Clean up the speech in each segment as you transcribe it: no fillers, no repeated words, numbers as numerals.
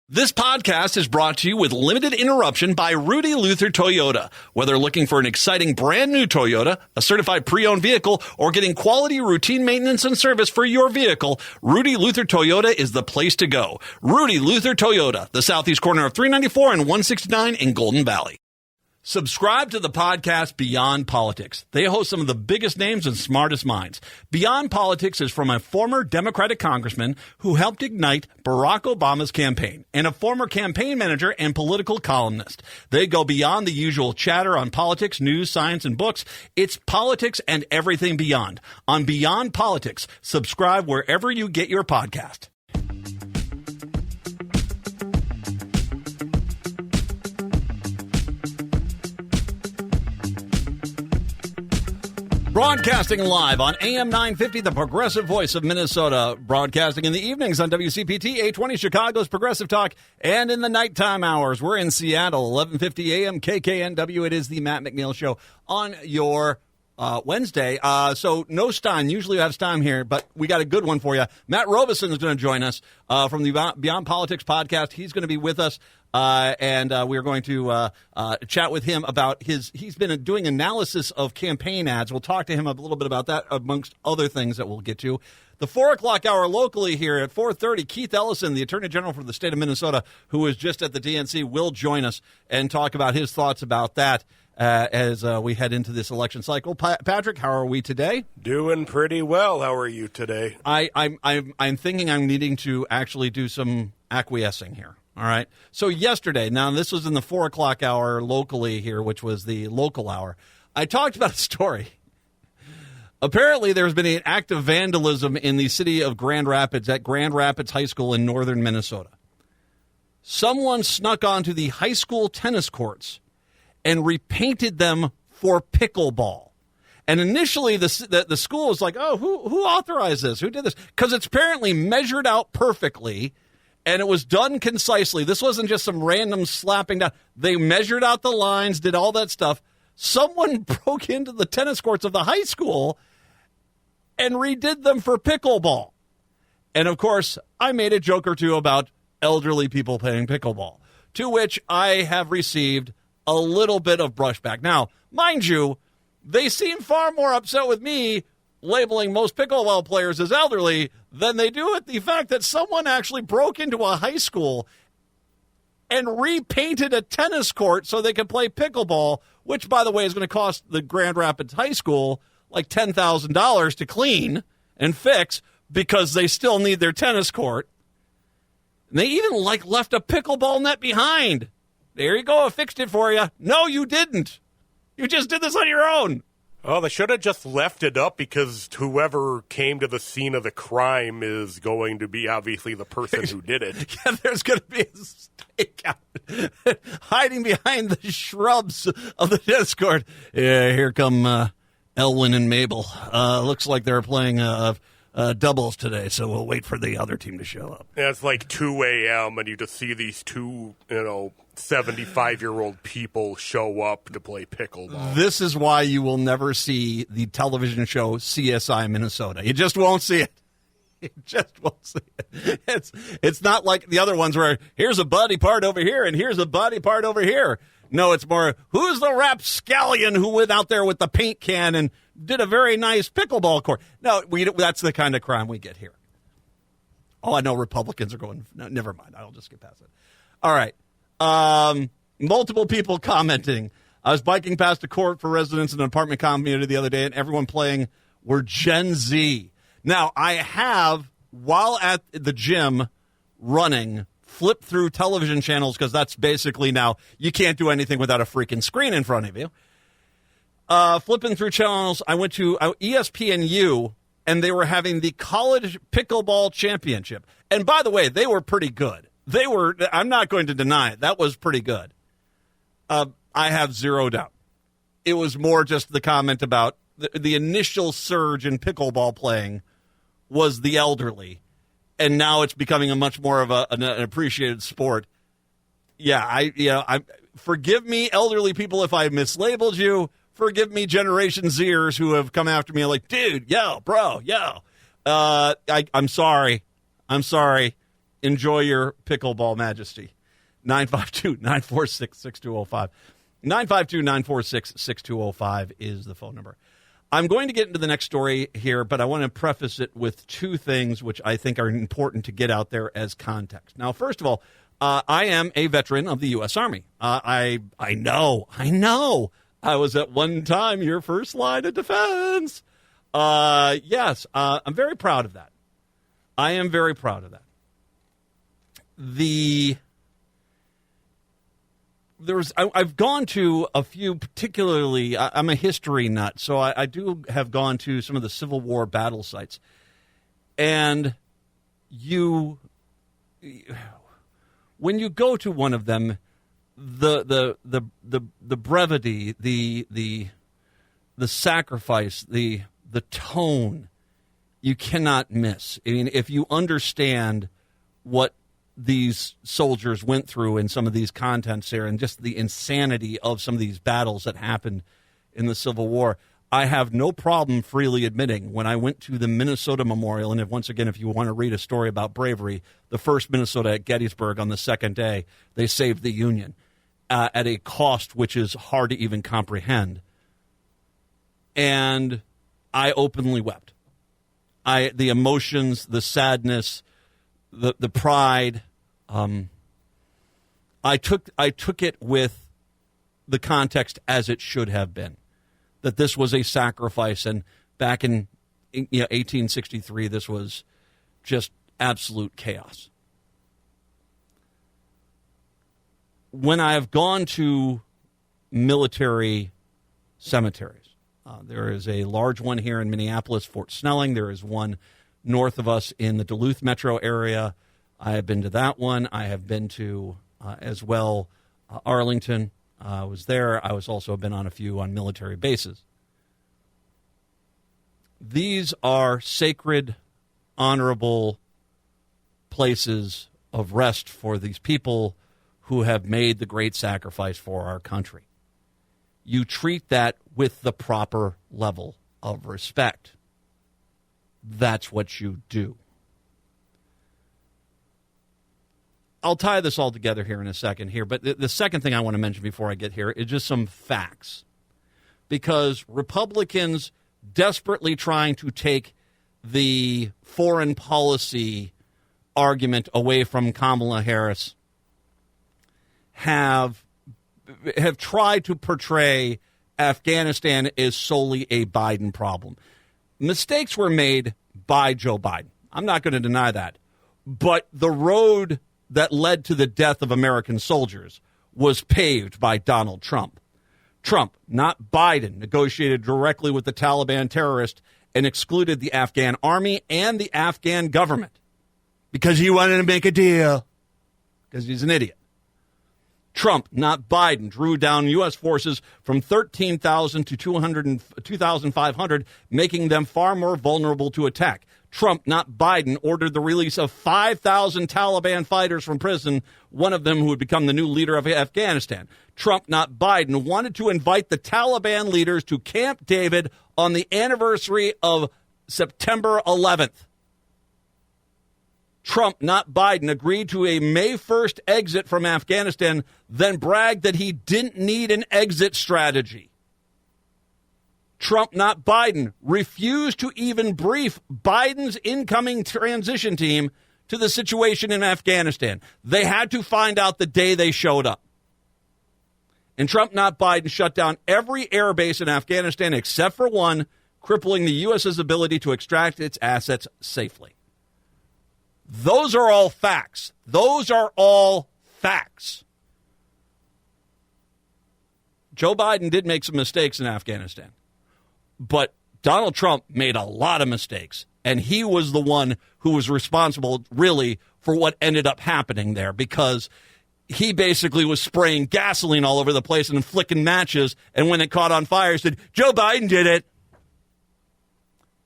This podcast is brought to you with limited interruption by Rudy Luther Toyota. Whether looking for an exciting brand new Toyota, a certified pre-owned vehicle, or getting quality routine maintenance and service for your vehicle, Rudy Luther Toyota is the place to go. Rudy Luther Toyota, the southeast corner of 394 and 169 in Golden Valley. Subscribe to the podcast Beyond Politics. They host some of the biggest names and smartest minds. Beyond Politics is from a former Democratic congressman who helped ignite Barack Obama's campaign and a former campaign manager and political columnist. They go beyond the usual chatter on politics, news, science, and books. It's politics and everything beyond. On Beyond Politics, subscribe wherever you get your podcast. Broadcasting live on AM 950, the progressive voice of Minnesota. Broadcasting in the evenings on WCPT 820, Chicago's Progressive Talk. And in the nighttime hours, we're in Seattle, 1150 AM, KKNW. It is the Matt McNeil Show on your Wednesday. So no Stein. Usually you have Stein here, but we got a good one for you. Matt Robeson is going to join us from the Beyond Politics podcast. He's going to be with us. And we're going to chat with him about he's been doing analysis of campaign ads. We'll talk to him a little bit about that, amongst other things that we'll get to. The 4 o'clock hour locally here at 4:30, Keith Ellison, the Attorney General for the state of Minnesota, who was just at the DNC, will join us and talk about his thoughts about that as we head into this election cycle. Patrick, how are we today? Doing pretty well. How are you today? I'm thinking I'm needing to actually do some acquiescing here. All right. So yesterday, now this was in the 4 o'clock hour locally here, which was the local hour. I talked about a story. Apparently, there's been an act of vandalism in the city of Grand Rapids at Grand Rapids High School in northern Minnesota. Someone snuck onto the high school tennis courts and repainted them for pickleball. And initially, the school was like, oh, who authorized this? Who did this? Because it's apparently measured out perfectly. And it was done concisely. This wasn't just some random slapping down. They measured out the lines, did all that stuff. Someone broke into the tennis courts of the high school and redid them for pickleball. And, of course, I made a joke or two about elderly people playing pickleball, to which I have received a little bit of brushback. Now, mind you, they seem far more upset with me labeling most pickleball players as elderly than they do at the fact that someone actually broke into a high school and repainted a tennis court so they could play pickleball, which, by the way, is going to cost the Grand Rapids High School like $10,000 to clean and fix because they still need their tennis court. And they even left a pickleball net behind. There you go. I fixed it for you. No, you didn't. You just did this on your own. Oh, they should have just left it up because whoever came to the scene of the crime is going to be obviously the person who did it. Yeah, there's going to be a stakeout hiding behind the shrubs of the tennis court. Yeah, here come Elwin and Mabel. Looks like they're playing doubles today, so we'll wait for the other team to show up. Yeah, it's like 2 a.m., and you just see these two, 75-year-old people show up to play pickleball. This is why you will never see the television show CSI Minnesota. You just won't see it. You just won't see it. It's not like the other ones where here's a body part over here and here's a body part over here. No, it's more, who's the rapscallion who went out there with the paint can and did a very nice pickleball court? No, that's the kind of crime we get here. Oh, I know Republicans are going, no, never mind. I'll just get past it. All right. Multiple people commenting. I was biking past a court for residents in an apartment community the other day, and everyone playing were Gen Z. Now, I have, while at the gym running, flipped through television channels because that's basically now you can't do anything without a freaking screen in front of you. Flipping through channels, I went to ESPNU, and they were having the college pickleball championship. And by the way, they were pretty good. I'm not going to deny it. That was pretty good. I have zero doubt. It was more just the comment about the initial surge in pickleball playing was the elderly, and now it's becoming a much more of an appreciated sport. Yeah, forgive me, elderly people, if I mislabeled you. Forgive me, Generation Zers who have come after me like, dude, yo, bro, yo. I'm sorry. enjoy your pickleball majesty. 952-946-6205. 952-946-6205 is the phone number. I'm going to get into the next story here, but I want to preface it with two things which I think are important to get out there as context. Now, first of all, I am a veteran of the U.S. Army. I know. I was at one time your first line of defense. Yes, I'm very proud of that. I am very proud of that. I've gone to a few, particularly, I'm a history nut, so I do have gone to some of the Civil War battle sites. And when you go to one of them, the brevity, the sacrifice, the tone, you cannot miss. I mean, if you understand what these soldiers went through in some of these contents here and just the insanity of some of these battles that happened in the Civil War, I have no problem freely admitting when I went to the Minnesota Memorial, and once again, if you want to read a story about bravery, the 1st Minnesota at Gettysburg on the second day, they saved the Union at a cost which is hard to even comprehend. And I openly wept. The emotions, the sadness, the pride, I took it with the context as it should have been, that this was a sacrifice, and back in 1863, this was just absolute chaos. When I have gone to military cemeteries, there is a large one here in Minneapolis, Fort Snelling. There is one north of us in the Duluth metro area. I have been to that one. I have been to, as well, Arlington. I was there. I was also been on a few on military bases. These are sacred, honorable places of rest for these people who have made the great sacrifice for our country. You treat that with the proper level of respect. That's what you do. I'll tie this all together here in a second here, but the second thing I want to mention before I get here is just some facts. Because Republicans desperately trying to take the foreign policy argument away from Kamala Harris have tried to portray Afghanistan as solely a Biden problem. Mistakes were made by Joe Biden. I'm not going to deny that. But the road that led to the death of American soldiers was paved by Donald Trump. Trump, not Biden, negotiated directly with the Taliban terrorists and excluded the Afghan army and the Afghan government because he wanted to make a deal, because he's an idiot. Trump, not Biden, drew down U.S. forces from 13,000 to 2,500, making them far more vulnerable to attack. Trump, not Biden, ordered the release of 5,000 Taliban fighters from prison, one of them who would become the new leader of Afghanistan. Trump, not Biden, wanted to invite the Taliban leaders to Camp David on the anniversary of September 11th. Trump, not Biden, agreed to a May 1st exit from Afghanistan, then bragged that he didn't need an exit strategy. Trump, not Biden, refused to even brief Biden's incoming transition team to the situation in Afghanistan. They had to find out the day they showed up. And Trump, not Biden, shut down every air base in Afghanistan except for one, crippling the U.S.'s ability to extract its assets safely. Those are all facts. Those are all facts. Joe Biden did make some mistakes in Afghanistan, but Donald Trump made a lot of mistakes, and he was the one who was responsible, really, for what ended up happening there, because he basically was spraying gasoline all over the place and flicking matches, and when it caught on fire, he said, Joe Biden did it.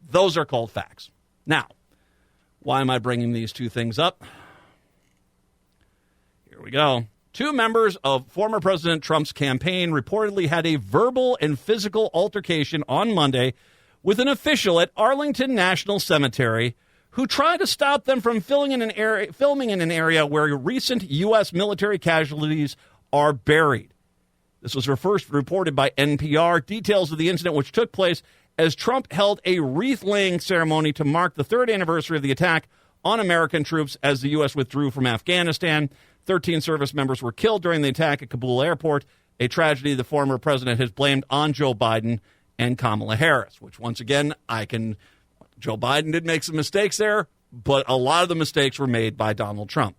Those are called facts. Now, why am I bringing these two things up? Here we go. Two members of former President Trump's campaign reportedly had a verbal and physical altercation on Monday with an official at Arlington National Cemetery who tried to stop them from filming in an area where recent U.S. military casualties are buried. This was first reported by NPR. Details of the incident, which took place as Trump held a wreath-laying ceremony to mark the third anniversary of the attack on American troops as the U.S. withdrew from Afghanistan. 13 service members were killed during the attack at Kabul airport, a tragedy the former president has blamed on Joe Biden and Kamala Harris, which, once again, Joe Biden did make some mistakes there, but a lot of the mistakes were made by Donald Trump.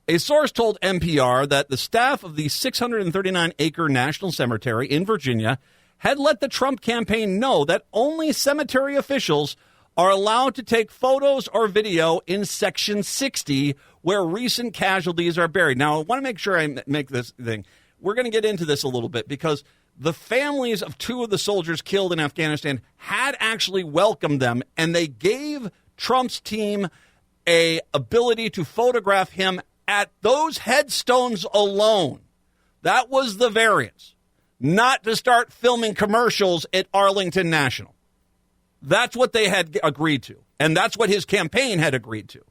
A source told NPR that the staff of the 639-acre National Cemetery in Virginia had let the Trump campaign know that only cemetery officials are allowed to take photos or video in Section 60 where recent casualties are buried. Now, I want to make sure I make this thing. We're going to get into this a little bit because the families of two of the soldiers killed in Afghanistan had actually welcomed them, and they gave Trump's team a ability to photograph him at those headstones alone. That was the variance. Not to start filming commercials at Arlington National. That's what they had agreed to, and that's what his campaign had agreed to.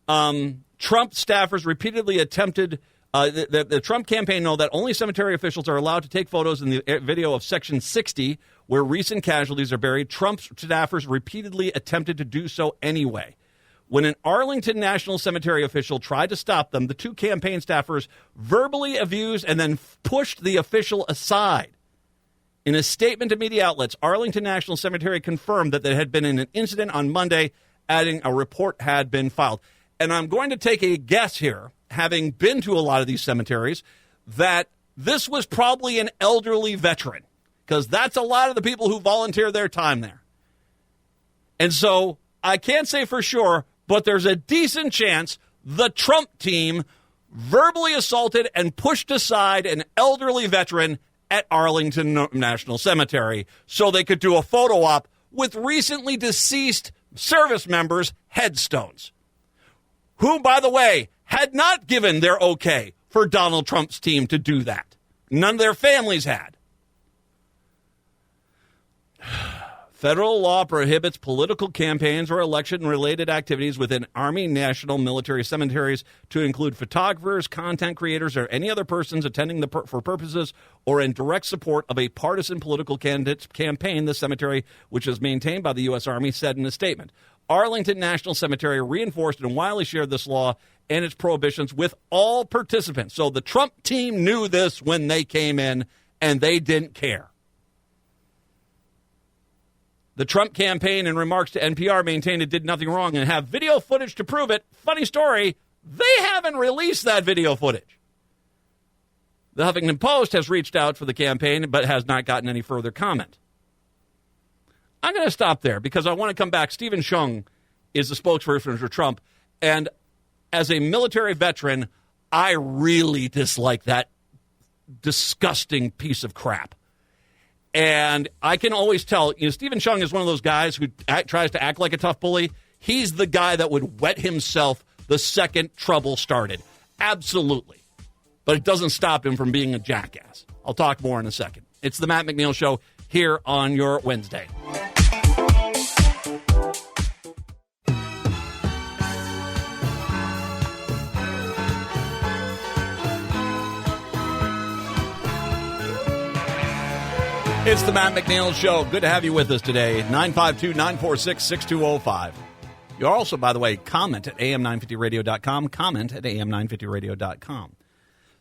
Trump staffers repeatedly attempted, the Trump campaign know that only cemetery officials are allowed to take photos in the video of Section 60, where recent casualties are buried. Trump's staffers repeatedly attempted to do so anyway. When an Arlington National Cemetery official tried to stop them, the two campaign staffers verbally abused and then pushed the official aside. In a statement to media outlets, Arlington National Cemetery confirmed that there had been an incident on Monday, adding a report had been filed. And I'm going to take a guess here, having been to a lot of these cemeteries, that this was probably an elderly veteran, because that's a lot of the people who volunteer their time there. And so I can't say for sure, but there's a decent chance the Trump team verbally assaulted and pushed aside an elderly veteran at Arlington National Cemetery so they could do a photo op with recently deceased service members' headstones, who, by the way, had not given their okay for Donald Trump's team to do that. None of their families had. Federal law prohibits political campaigns or election-related activities within Army, national, military cemeteries to include photographers, content creators, or any other persons attending for purposes or in direct support of a partisan political candidate's campaign, the cemetery, which is maintained by the U.S. Army, said in a statement. Arlington National Cemetery reinforced and widely shared this law and its prohibitions with all participants. So the Trump team knew this when they came in, and they didn't care. The Trump campaign, in remarks to NPR, maintained it did nothing wrong and have video footage to prove it. Funny story, they haven't released that video footage. The Huffington Post has reached out for the campaign but has not gotten any further comment. I'm going to stop there because I want to come back. Stephen Chung is the spokesperson for Trump, and as a military veteran, I really dislike that disgusting piece of crap. And I can always tell, Stephen Chung is one of those guys who tries to act like a tough bully. He's the guy that would wet himself the second trouble started. Absolutely. But it doesn't stop him from being a jackass. I'll talk more in a second. It's the Matt McNeil Show here on your Wednesday. It's the Matt McNeil Show. Good to have you with us today. 952-946-6205. You also, by the way, comment at am950radio.com. Comment at am950radio.com.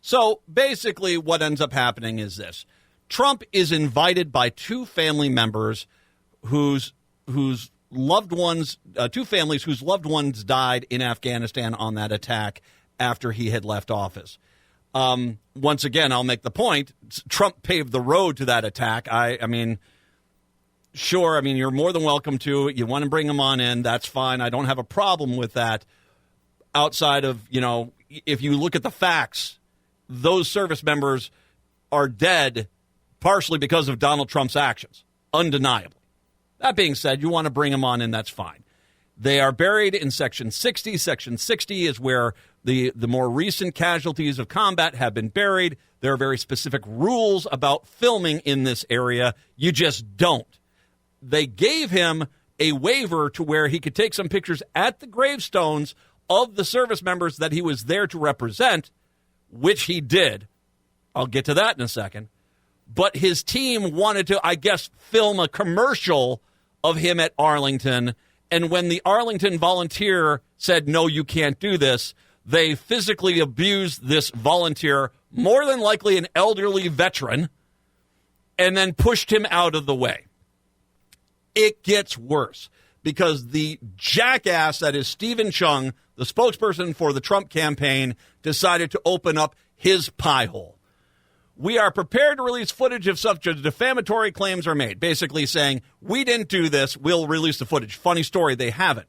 So basically what ends up happening is this. Trump is invited by two family members whose loved ones, two families whose loved ones died in Afghanistan on that attack after he had left office. Once again, I'll make the point, Trump paved the road to that attack. I mean, sure, you're more than welcome to. You want to bring them on in, that's fine. I don't have a problem with that. Outside of, if you look at the facts, those service members are dead partially because of Donald Trump's actions, undeniably. That being said, you want to bring them on in, that's fine. They are buried in Section 60. Section 60 is where the more recent casualties of combat have been buried. There are very specific rules about filming in this area. You just don't. they gave him a waiver to where he could take some pictures at the gravestones of the service members that he was there to represent, which he did. I'll get to that in a second. But his team wanted to, I guess, film a commercial of him at Arlington. And when the Arlington volunteer said, no, you can't do this, they physically abused this volunteer, more than likely an elderly veteran, and then pushed him out of the way. It gets worse because the jackass that is Stephen Chung, the spokesperson for the Trump campaign, decided to open up his pie hole. We are prepared to release footage if such defamatory claims are made, basically saying, we didn't do this, we'll release the footage. Funny story, they haven't.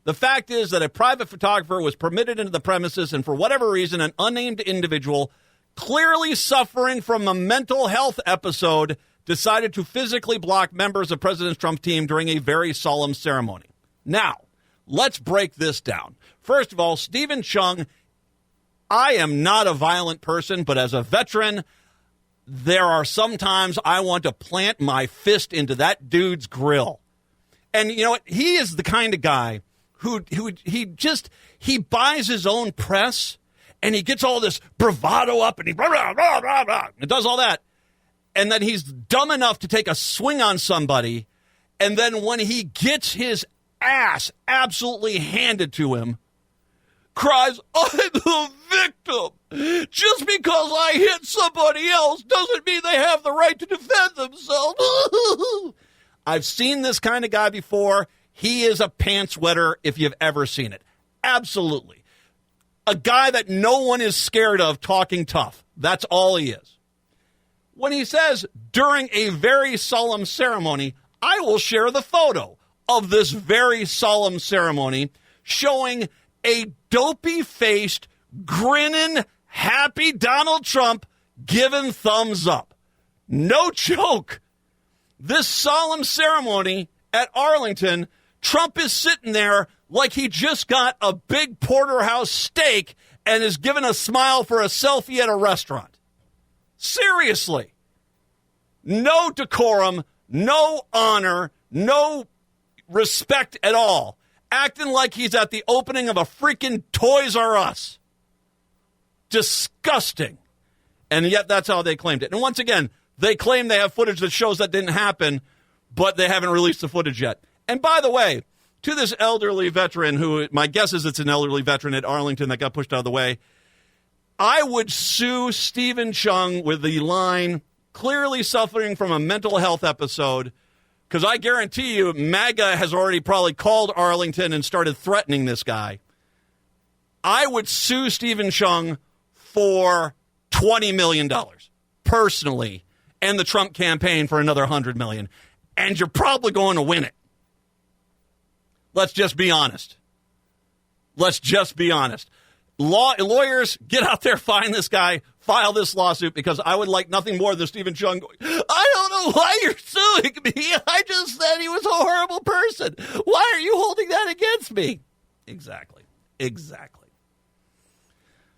The fact is that a private photographer was permitted into the premises, and for whatever reason, an unnamed individual clearly suffering from a mental health episode decided to physically block members of President Trump's team during a very solemn ceremony. Now, let's break this down. First of all, Stephen Chung, I am not a violent person, but as a veteran, there are some times I want to plant my fist into that dude's grill. And you know what? He is the kind of guy who buys his own press, and he gets all this bravado up, and he and does all that. And then he's dumb enough to take a swing on somebody, and then when he gets his ass absolutely handed to him, cries, I'm the victim. Just because I hit somebody else doesn't mean they have the right to defend themselves. I've seen this kind of guy before. He is a pants wetter if you've ever seen it. Absolutely. A guy that no one is scared of talking tough. That's all he is. When he says, during a very solemn ceremony, I will share the photo of this very solemn ceremony showing a dopey-faced, grinning, happy Donald Trump giving thumbs up. No joke. This solemn ceremony at Arlington, Trump is sitting there like he just got a big porterhouse steak and is giving a smile for a selfie at a restaurant. Seriously. No decorum, no honor, no respect at all. Acting like he's at the opening of a freaking Toys R Us. Disgusting. And yet that's how they claimed it. And once again, they claim they have footage that shows that didn't happen, but they haven't released the footage yet. And by the way, to this elderly veteran who, my guess is it's an elderly veteran at Arlington that got pushed out of the way, I would sue Stephen Chung with the line, clearly suffering from a mental health episode, because I guarantee you MAGA has already probably called Arlington and started threatening this guy. I would sue Stephen Chung for $20 million, personally, and the Trump campaign for another $100 million. And you're probably going to win it. Let's just be honest. Let's just be honest. Lawyers, get out there, find this guy, file this lawsuit, because I would like nothing more than Stephen Chung going, I don't know why you're suing me. I just said he was a horrible person. Why are you holding that against me? Exactly.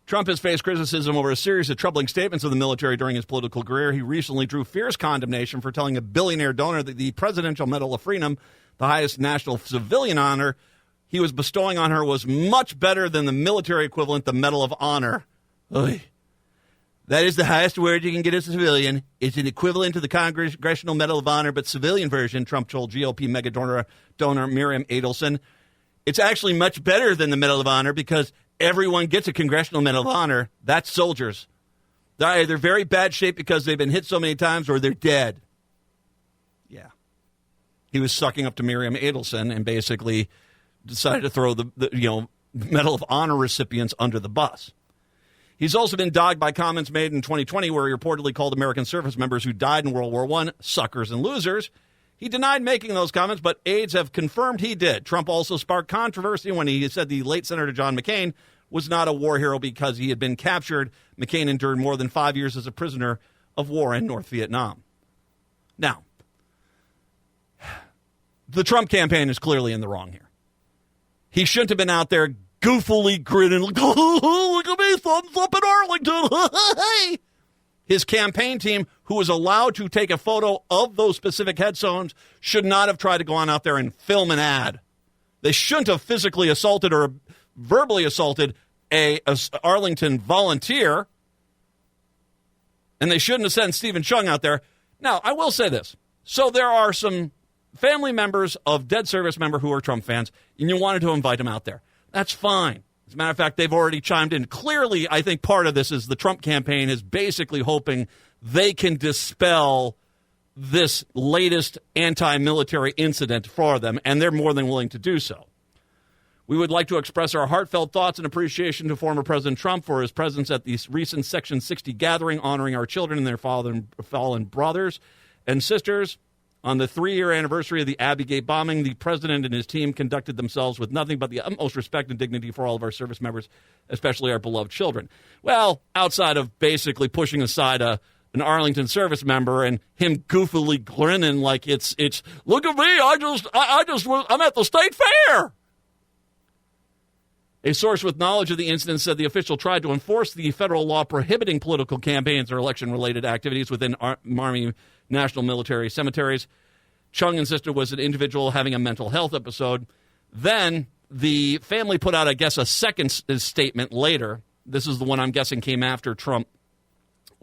Trump has faced criticism over a series of troubling statements of the military during his political career. He recently drew fierce condemnation for telling a billionaire donor that the Presidential Medal of Freedom, the highest national civilian honor he was bestowing on her, was much better than the military equivalent, the Medal of Honor. Oy. That is the highest award you can get as a civilian. It's an equivalent to the Congressional Medal of Honor, but civilian version, Trump told GOP mega donor Miriam Adelson. It's actually much better than the Medal of Honor because everyone gets a Congressional Medal of Honor. That's soldiers. They're either very bad shape because they've been hit so many times or they're dead. Yeah. He was sucking up to Miriam Adelson and basically decided to throw the Medal of Honor recipients under the bus. He's also been dogged by comments made in 2020 where he reportedly called American service members who died in World War I suckers and losers. He denied making those comments, but aides have confirmed he did. Trump also sparked controversy when he said the late Senator John McCain was not a war hero because he had been captured. McCain endured more than 5 years as a prisoner of war in North Vietnam. Now, the Trump campaign is clearly in the wrong here. He shouldn't have been out there goofily grinning, like, oh, look at me, thumbs up in Arlington. His campaign team, who was allowed to take a photo of those specific headstones, should not have tried to go on out there and film an ad. They shouldn't have physically assaulted or verbally assaulted a Arlington volunteer, and they shouldn't have sent Stephen Chung out there. Now, I will say this. So there are some family members of dead service member who are Trump fans, and you wanted to invite them out there. That's fine. As a matter of fact, they've already chimed in. Clearly, I think part of this is the Trump campaign is basically hoping they can dispel this latest anti-military incident for them, and they're more than willing to do so. We would like to express our heartfelt thoughts and appreciation to former President Trump for his presence at the recent Section 60 gathering honoring our children and their fallen brothers and sisters. On the 3-year anniversary of the Abbey Gate bombing, the president and his team conducted themselves with nothing but the utmost respect and dignity for all of our service members, especially our beloved children. Well, outside of basically pushing aside an Arlington service member and him goofily grinning like it's look at me, I'm at the state fair. A source with knowledge of the incident said the official tried to enforce the federal law prohibiting political campaigns or election-related activities within Army National Military Cemeteries. Chung insisted was an individual having a mental health episode. Then the family put out, I guess, a second statement later. This is the one I'm guessing came after Trump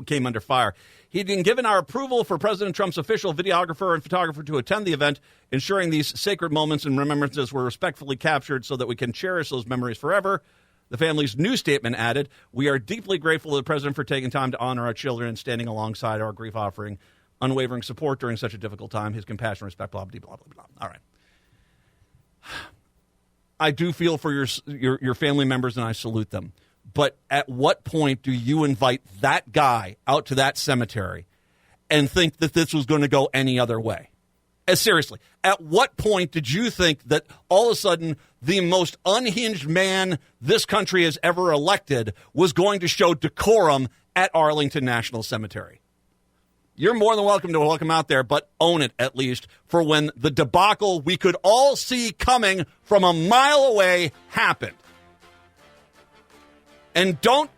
came under fire. He'd been given our approval for President Trump's official videographer and photographer to attend the event, ensuring these sacred moments and remembrances were respectfully captured so that we can cherish those memories forever. The family's new statement added, "We are deeply grateful to the president for taking time to honor our children and standing alongside our grief, offering unwavering support during such a difficult time. His compassion, respect, blah, blah, blah, blah, blah." All right. I do feel for your family members, and I salute them. But at what point do you invite that guy out to that cemetery and think that this was going to go any other way? Seriously, at what point did you think that all of a sudden the most unhinged man this country has ever elected was going to show decorum at Arlington National Cemetery? You're more than welcome to welcome out there, but own it at least for when the debacle we could all see coming from a mile away happened. And don't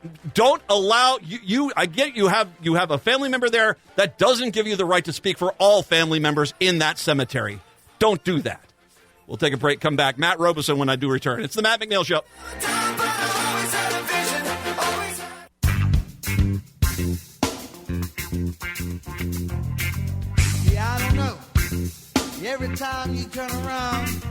allow you. I get you have a family member there that doesn't give you the right to speak for all family members in that cemetery. Don't do that. We'll take a break. Come back. Matt Robeson when I do return. It's the Matt McNeil Show. Yeah, I don't know. Every time you turn around.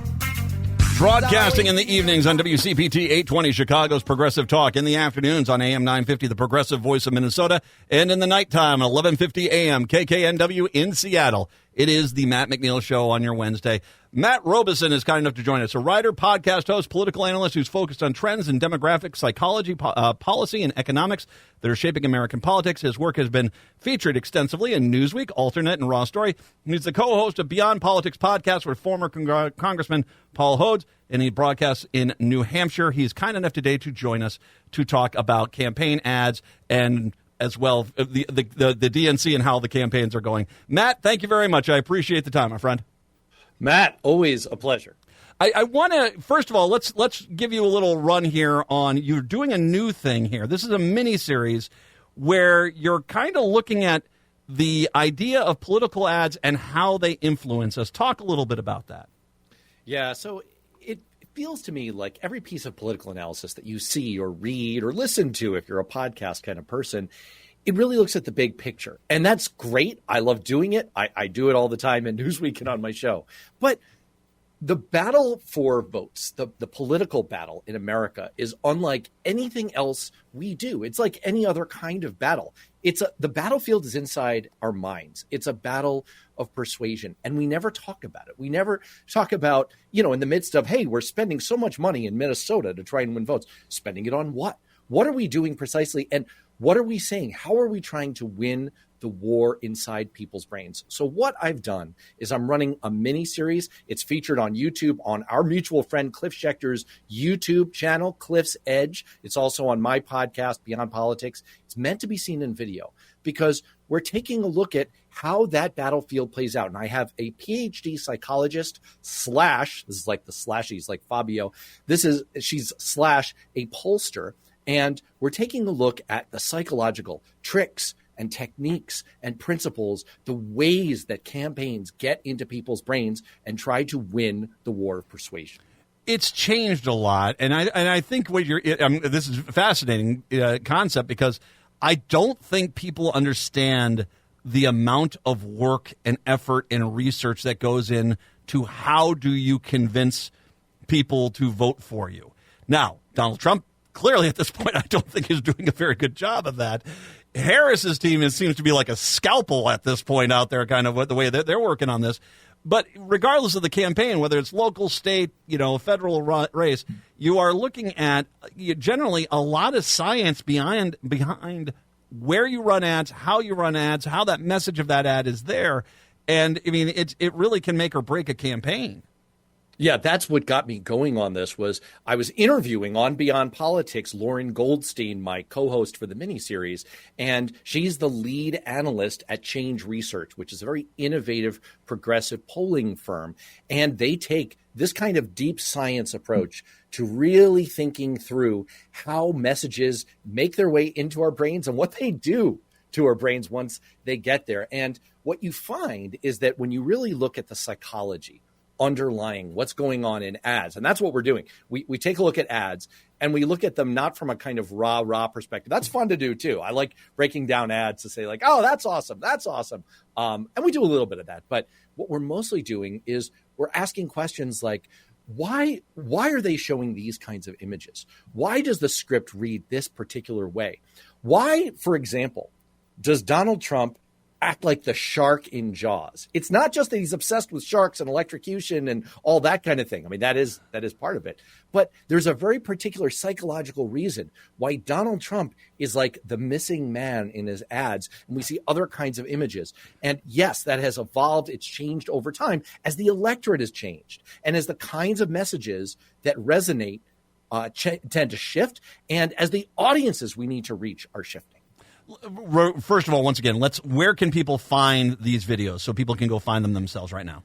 Broadcasting in the evenings on WCPT 820, Chicago's Progressive Talk. In the afternoons on AM 950, the Progressive Voice of Minnesota. And in the nighttime, 1150 AM, KKNW in Seattle. It is the Matt McNeil Show on your Wednesday. Matt Robeson is kind enough to join us, a writer, podcast host, political analyst who's focused on trends in demographics, psychology, policy, and economics that are shaping American politics. His work has been featured extensively in Newsweek, Alternate, and Raw Story. He's the co-host of Beyond Politics podcast with former Congressman Paul Hodes, and he broadcasts in New Hampshire. He's kind enough today to join us to talk about campaign ads and as well the DNC and how the campaigns are going. Matt, thank you very much. I appreciate the time, my friend. Matt, always a pleasure. I want to, first of all, let's give you a little run here on, you're doing a new thing here. This is a mini-series where you're kind of looking at the idea of political ads and how they influence us. Talk a little bit about that. Yeah, so it feels to me like every piece of political analysis that you see or read or listen to, if you're a podcast kind of person, it really looks at the big picture. And that's great. I love doing it. I do it all the time in Newsweek and on my show. But the battle for votes, the political battle in America is unlike anything else we do. It's like any other kind of battle. The battlefield is inside our minds. It's a battle of persuasion. And we never talk about it. We never talk about, in the midst of, hey, we're spending so much money in Minnesota to try and win votes. Spending it on what? What are we doing precisely? And what are we saying? How are we trying to win the war inside people's brains? So what I've done is I'm running a mini series. It's featured on YouTube on our mutual friend Cliff Schecter's YouTube channel, Cliff's Edge. It's also on my podcast, Beyond Politics. It's meant to be seen in video because we're taking a look at how that battlefield plays out. And I have a PhD psychologist / this is like the slashies like Fabio. She's / a pollster. And we're taking a look at the psychological tricks and techniques and principles, the ways that campaigns get into people's brains and try to win the war of persuasion. It's changed a lot, and I think what this is a fascinating concept, because I don't think people understand the amount of work and effort and research that goes in to how do you convince people to vote for you. Now, Donald Trump, clearly at this point, I don't think is doing a very good job of that. Harris's team seems to be like a scalpel at this point out there, kind of the way that they're working on this. But regardless of the campaign, whether it's local, state, federal race, you are looking at generally a lot of science behind where you run ads, how you run ads, how that message of that ad is there. And, I mean, it really can make or break a campaign. Yeah, that's what got me going on this. Was I was interviewing on Beyond Politics Lauren Goldstein, my co-host for the miniseries, and she's the lead analyst at Change Research, which is a very innovative, progressive polling firm. And they take this kind of deep science approach to really thinking through how messages make their way into our brains and what they do to our brains once they get there. And what you find is that when you really look at the psychology underlying what's going on in ads, and that's what we're doing. We take a look at ads and we look at them not from a kind of raw perspective. That's fun to do too. I like breaking down ads to say like, oh, that's awesome. And we do a little bit of that. But what we're mostly doing is we're asking questions like, why are they showing these kinds of images? Why does the script read this particular way? Why, for example, does Donald Trump act like the shark in Jaws? It's not just that he's obsessed with sharks and electrocution and all that kind of thing. I mean, that is part of it. But there's a very particular psychological reason why Donald Trump is like the missing man in his ads. And we see other kinds of images. And yes, that has evolved. It's changed over time as the electorate has changed and as the kinds of messages that resonate tend to shift. And as the audiences we need to reach are shifting. First of all, once again, where can people find these videos so people can go find them themselves right now?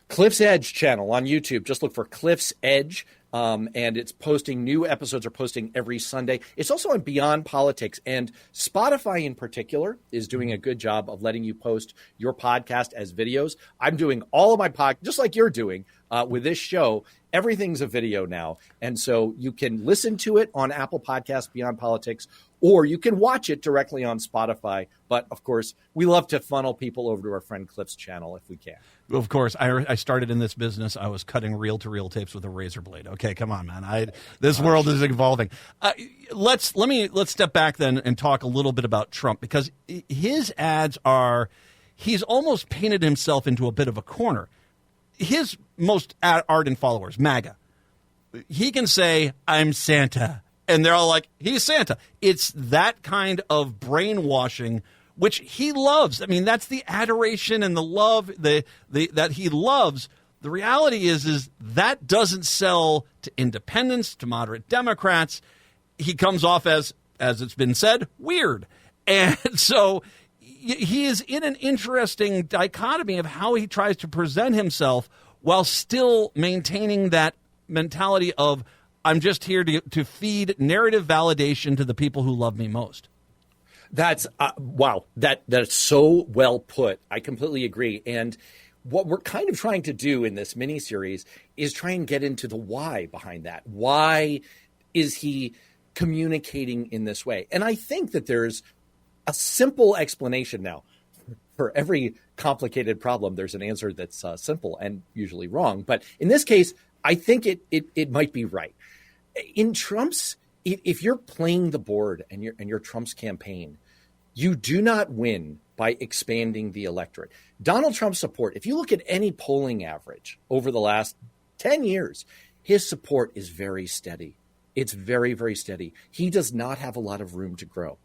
Cliff's Edge channel on YouTube. Just look for Cliff's Edge, and it's posting new episodes are posting every Sunday. It's also on Beyond Politics, and Spotify in particular is doing a good job of letting you post your podcast as videos. I'm doing all of my podcast, just like you're doing with this show. Everything's a video now, and so you can listen to it on Apple Podcasts, Beyond Politics, or you can watch it directly on Spotify. But, of course, we love to funnel people over to our friend Cliff's channel if we can. Of course, I started in this business. I was cutting reel-to-reel tapes with a razor blade. Okay, come on, man. This world is evolving. Let's step back then and talk a little bit about Trump, because his ads he's almost painted himself into a bit of a corner. His most ardent followers, MAGA, he can say, I'm Santa. And they're all like, he's Santa. It's that kind of brainwashing, which he loves. I mean, that's the adoration and the love that he loves. The reality is that doesn't sell to independents, to moderate Democrats. He comes off as it's been said, weird. And so he is in an interesting dichotomy of how he tries to present himself while still maintaining that mentality of, I'm just here to feed narrative validation to the people who love me most. That's wow. That's so well put. I completely agree. And what we're kind of trying to do in this miniseries is try and get into the why behind that. Why is he communicating in this way? And I think that there's a simple explanation now. For every complicated problem, there's an answer that's simple and usually wrong. But in this case, I think it might be right. In Trump's, if you're playing the board and you're Trump's campaign, you do not win by expanding the electorate. Donald Trump's support, if you look at any polling average over the last 10 years, his support is very steady. It's very, very steady. He does not have a lot of room to grow.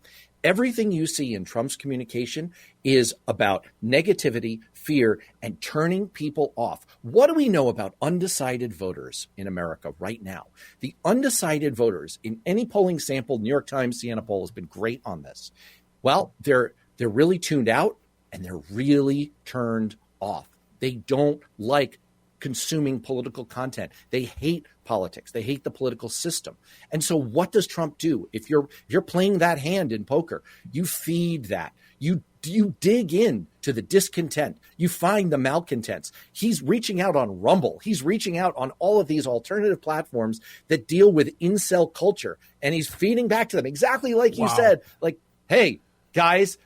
Everything you see in Trump's communication is about negativity, fear, and turning people off. What do we know about undecided voters in America right now? The undecided voters in any polling sample, New York Times, Siena poll has been great on this. Well, they're really tuned out and they're really turned off. They don't like consuming political content. They hate politics. They hate the political system. And so what does Trump do? If you're playing that hand in poker, you feed that. You dig in to the discontent. You find the malcontents. He's reaching out on Rumble. He's reaching out on all of these alternative platforms that deal with incel culture. And he's feeding back to them exactly like you said, like, hey, guys,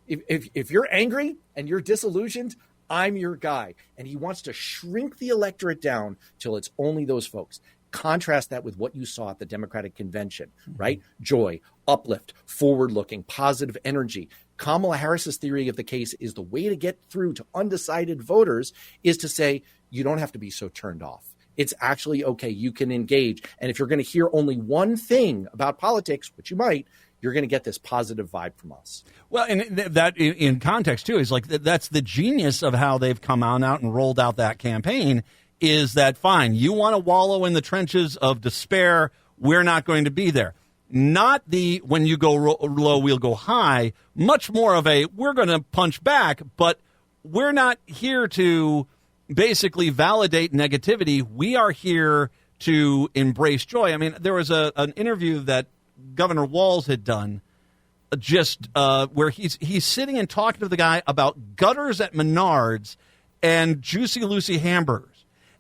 if you're angry and you're disillusioned, I'm your guy. And he wants to shrink the electorate down till it's only those folks. Contrast that with what you saw at the Democratic convention, right? Joy, uplift, forward-looking, positive energy. Kamala Harris's theory of the case is the way to get through to undecided voters is to say, you don't have to be so turned off. It's actually okay. You can engage. And if you're going to hear only one thing about politics, which you might, you're going to get this positive vibe from us. Well, and that in context, too, is like that's the genius of how they've come out and rolled out that campaign is that, fine, you want to wallow in the trenches of despair, we're not going to be there. Not the when you go low, we'll go high, much more of a we're going to punch back, but we're not here to basically validate negativity. We are here to embrace joy. I mean, there was an interview that Governor Walz had done just where he's sitting and talking to the guy about gutters at Menards and Juicy Lucy hamburgers.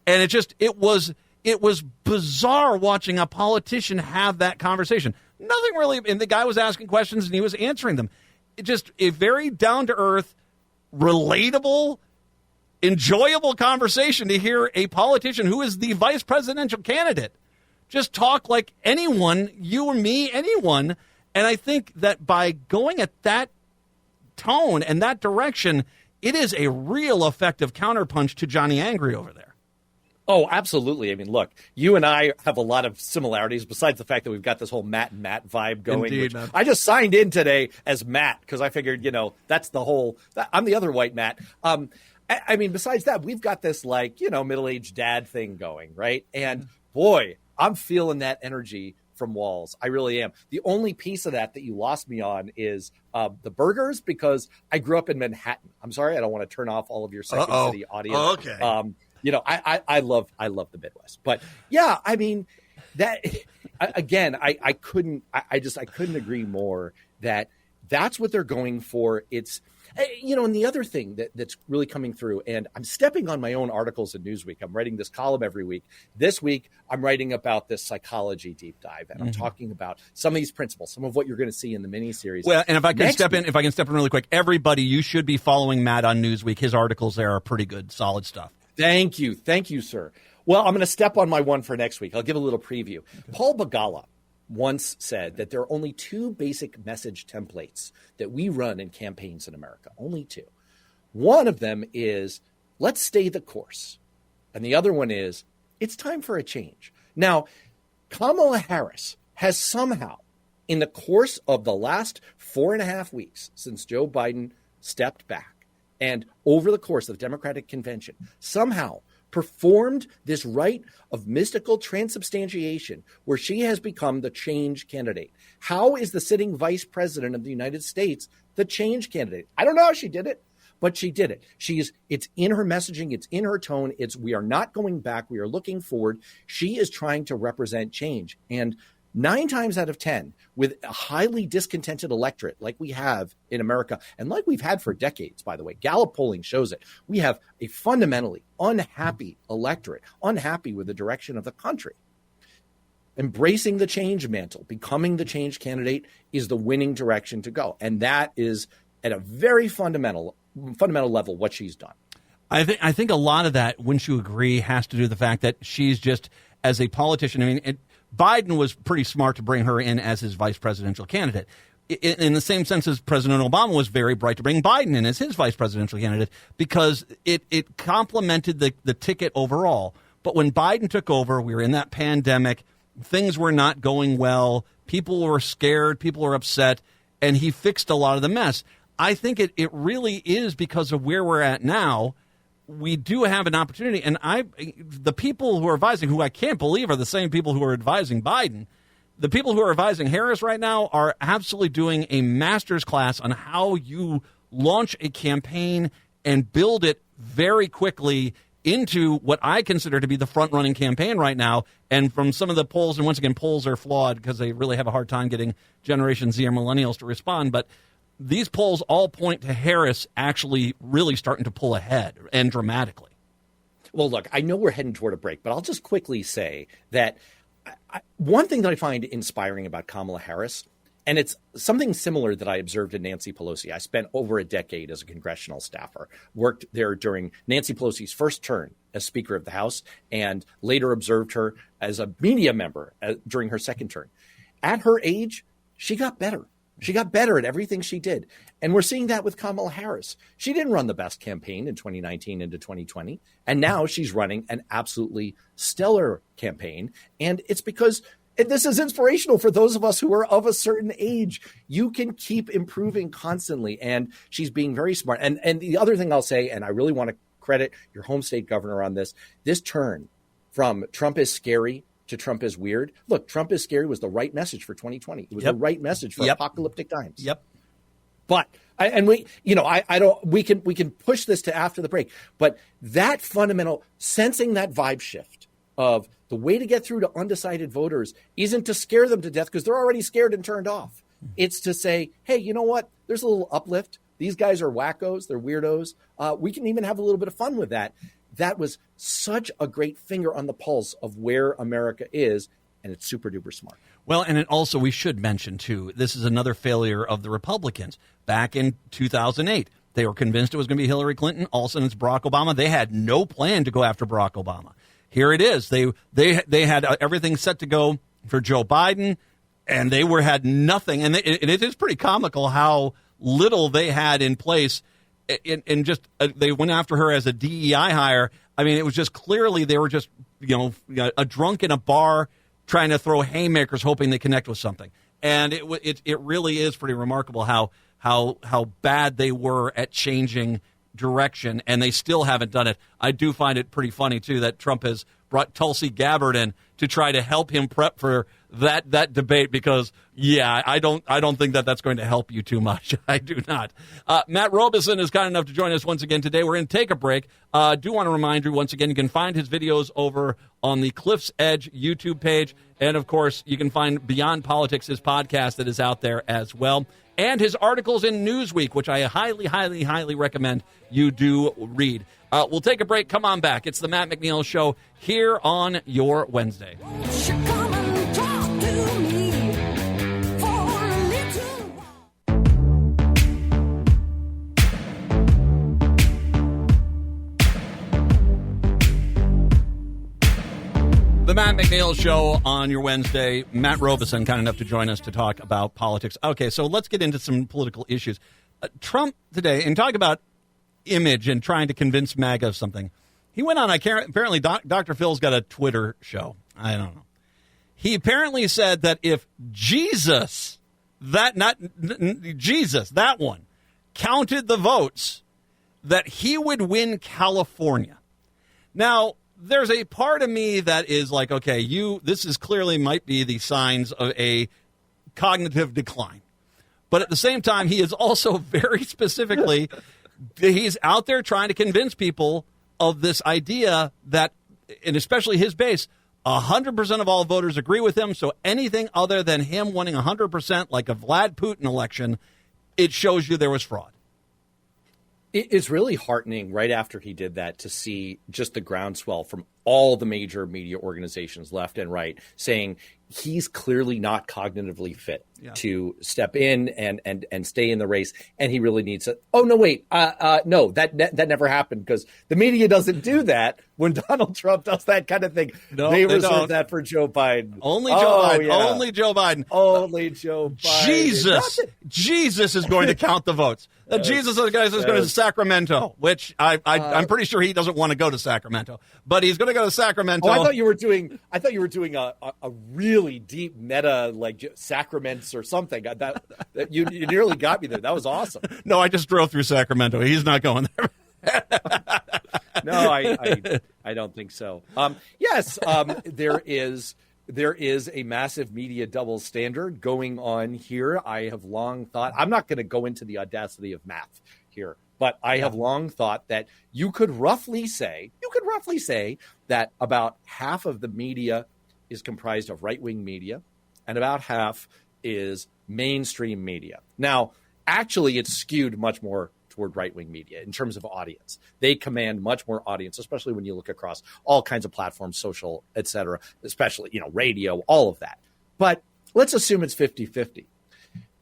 And it was bizarre watching a politician have that conversation. Nothing really, and the guy was asking questions and he was answering them. It just a very down-to-earth, relatable, enjoyable conversation to hear a politician who is the vice presidential candidate just talk like anyone, you or me, anyone. And I think that by going at that tone and that direction, it is a real effective counterpunch to Johnny Angry over there. Oh, absolutely. I mean, look, you and I have a lot of similarities besides the fact that we've got this whole Matt and Matt vibe going. Indeed, which I just signed in today as Matt because I figured, that's the whole – I'm the other white Matt. I mean, besides that, we've got this middle-aged dad thing going, right? And boy, I'm feeling that energy from Walz. I really am. The only piece of that you lost me on is the burgers because I grew up in Manhattan. I'm sorry, I don't want to turn off all of your Second City audience. Oh, okay. I love the Midwest, but yeah, I mean that again, I couldn't agree more that that's what they're going for. It's, and the other thing that's really coming through, and I'm stepping on my own articles in Newsweek. I'm writing this column every week. This week, I'm writing about this psychology deep dive, and I'm talking about some of these principles, some of what you're going to see in the miniseries. Well, and if I can step in really quick, everybody, you should be following Matt on Newsweek. His articles there are pretty good, solid stuff. Thank you, sir. Well, I'm going to step on my one for next week. I'll give a little preview. Okay. Paul Begala once said that there are only two basic message templates that we run in campaigns in America, only two. One of them is, let's stay the course. And the other one is, it's time for a change. Now, Kamala Harris has somehow, in the course of the last 4.5 weeks since Joe Biden stepped back, and over the course of the Democratic convention, somehow performed this rite of mystical transubstantiation where she has become the change candidate. How is the sitting vice president of the United States the change candidate? I don't know how she did it, but she did it. It's in her messaging. It's in her tone. We are not going back. We are looking forward. She is trying to represent change. And 9 times out of 10, with a highly discontented electorate like we have in America, and like we've had for decades, by the way, Gallup polling shows it, we have a fundamentally unhappy electorate, unhappy with the direction of the country. Embracing the change mantle, becoming the change candidate is the winning direction to go. And that is at a very fundamental level what she's done. I think a lot of that, wouldn't you agree, has to do with the fact that she's just, as a politician, I mean, Biden was pretty smart to bring her in as his vice presidential candidate. In the same sense as President Obama was very bright to bring Biden in as his vice presidential candidate because it complemented the ticket overall. But when Biden took over, we were in that pandemic. Things were not going well. People were scared. People were upset. And he fixed a lot of the mess. I think it really is because of where we're at now. We do have an opportunity, and the people who are advising, who I can't believe are the same people who are advising Biden, the people who are advising Harris right now are absolutely doing a master's class on how you launch a campaign and build it very quickly into what I consider to be the front-running campaign right now. And from some of the polls, and once again, polls are flawed because they really have a hard time getting Generation Z or millennials to respond, but these polls all point to Harris actually really starting to pull ahead, and dramatically. Well, look, I know we're heading toward a break, but I'll just quickly say that one thing that I find inspiring about Kamala Harris, and it's something similar that I observed in Nancy Pelosi. I spent over a decade as a congressional staffer, worked there during Nancy Pelosi's first term as Speaker of the House, and later observed her as a media member during her second term. At her age, she got better. She got better at everything she did. And we're seeing that with Kamala Harris. She didn't run the best campaign in 2019 into 2020. And now she's running an absolutely stellar campaign. And it's because this is inspirational for those of us who are of a certain age. You can keep improving constantly. And she's being very smart. And the other thing I'll say, and I really want to credit your home state governor on this turn from Trump is scary to Trump is weird. Look, Trump is scary was the right message for 2020. It was the right message for apocalyptic times. But we can push this to after the break. But that fundamental sensing that vibe shift of the way to get through to undecided voters isn't to scare them to death because they're already scared and turned off. It's to say, hey, you know what? There's a little uplift. These guys are wackos. They're weirdos. We can even have a little bit of fun with that. That was such a great finger on the pulse of where America is, and it's super duper smart. Well, and it also, we should mention, too, this is another failure of the Republicans. Back in 2008, they were convinced it was going to be Hillary Clinton. All of a sudden, it's Barack Obama. They had no plan to go after Barack Obama. Here it is. They had everything set to go for Joe Biden, and they had nothing. And it is pretty comical how little they had in place. And just they went after her as a DEI hire. I mean, it was just clearly they were just, a drunk in a bar trying to throw haymakers, hoping they connect with something. And it really is pretty remarkable how bad they were at changing direction, and they still haven't done it. I do find it pretty funny too that Trump has brought Tulsi Gabbard in to try to help him prep for that debate because, I don't think that's going to help you too much. I do not. Matt Robeson is kind enough to join us once again today. We're going to take a break. Do want to remind you once again, you can find his videos over on the Cliff's Edge YouTube page. And, of course, you can find Beyond Politics, his podcast that is out there as well. And his articles in Newsweek, which I highly, highly, highly recommend you do read. We'll take a break. Come on back. It's the Matt McNeil Show here on your Wednesday. The Matt McNeil Show on your Wednesday. Matt Robeson, kind enough to join us to talk about politics. Okay, so let's get into some political issues. Trump today, and talk about image and trying to convince MAGA of something. He went on, apparently Dr. Phil's got a Twitter show. I don't know. He apparently said that if Jesus, that one, counted the votes, that he would win California. Now, there's a part of me that is like, okay, this is clearly might be the signs of a cognitive decline. But at the same time, he is also very specifically, he's out there trying to convince people of this idea that, and especially his base, 100% of all voters agree with him. So anything other than him winning 100%, like a Vlad Putin election, it shows you there was fraud. It's really heartening right after he did that to see just the groundswell from all the major media organizations left and right saying he's clearly not cognitively fit to step in and stay in the race. And he really needs to. Oh, no, wait. No, that never happened because the media doesn't do that when Donald Trump does that kind of thing. No, they reserve that for Joe Biden. Only Joe Biden. Yeah. Only Joe Biden. Only Joe Biden. Jesus is going to count the votes. Jesus is the guy who's going to Sacramento, which I'm pretty sure he doesn't want to go to Sacramento, but he's going to go to Sacramento. Oh, I thought you were doing a really deep meta like sacraments or something. That you nearly got me there. That was awesome. No, I just drove through Sacramento. He's not going there. No, I don't think so. Yes, there is a massive media double standard going on here. I have long thought, I'm not going to go into the audacity of math here, but I have long thought that you could roughly say that about half of the media is comprised of right-wing media and about half is mainstream media. Now, Actually, it's skewed much more toward right-wing media in terms of audience. They command much more audience, especially when you look across all kinds of platforms, social, et cetera, especially, radio, all of that. But let's assume it's 50-50.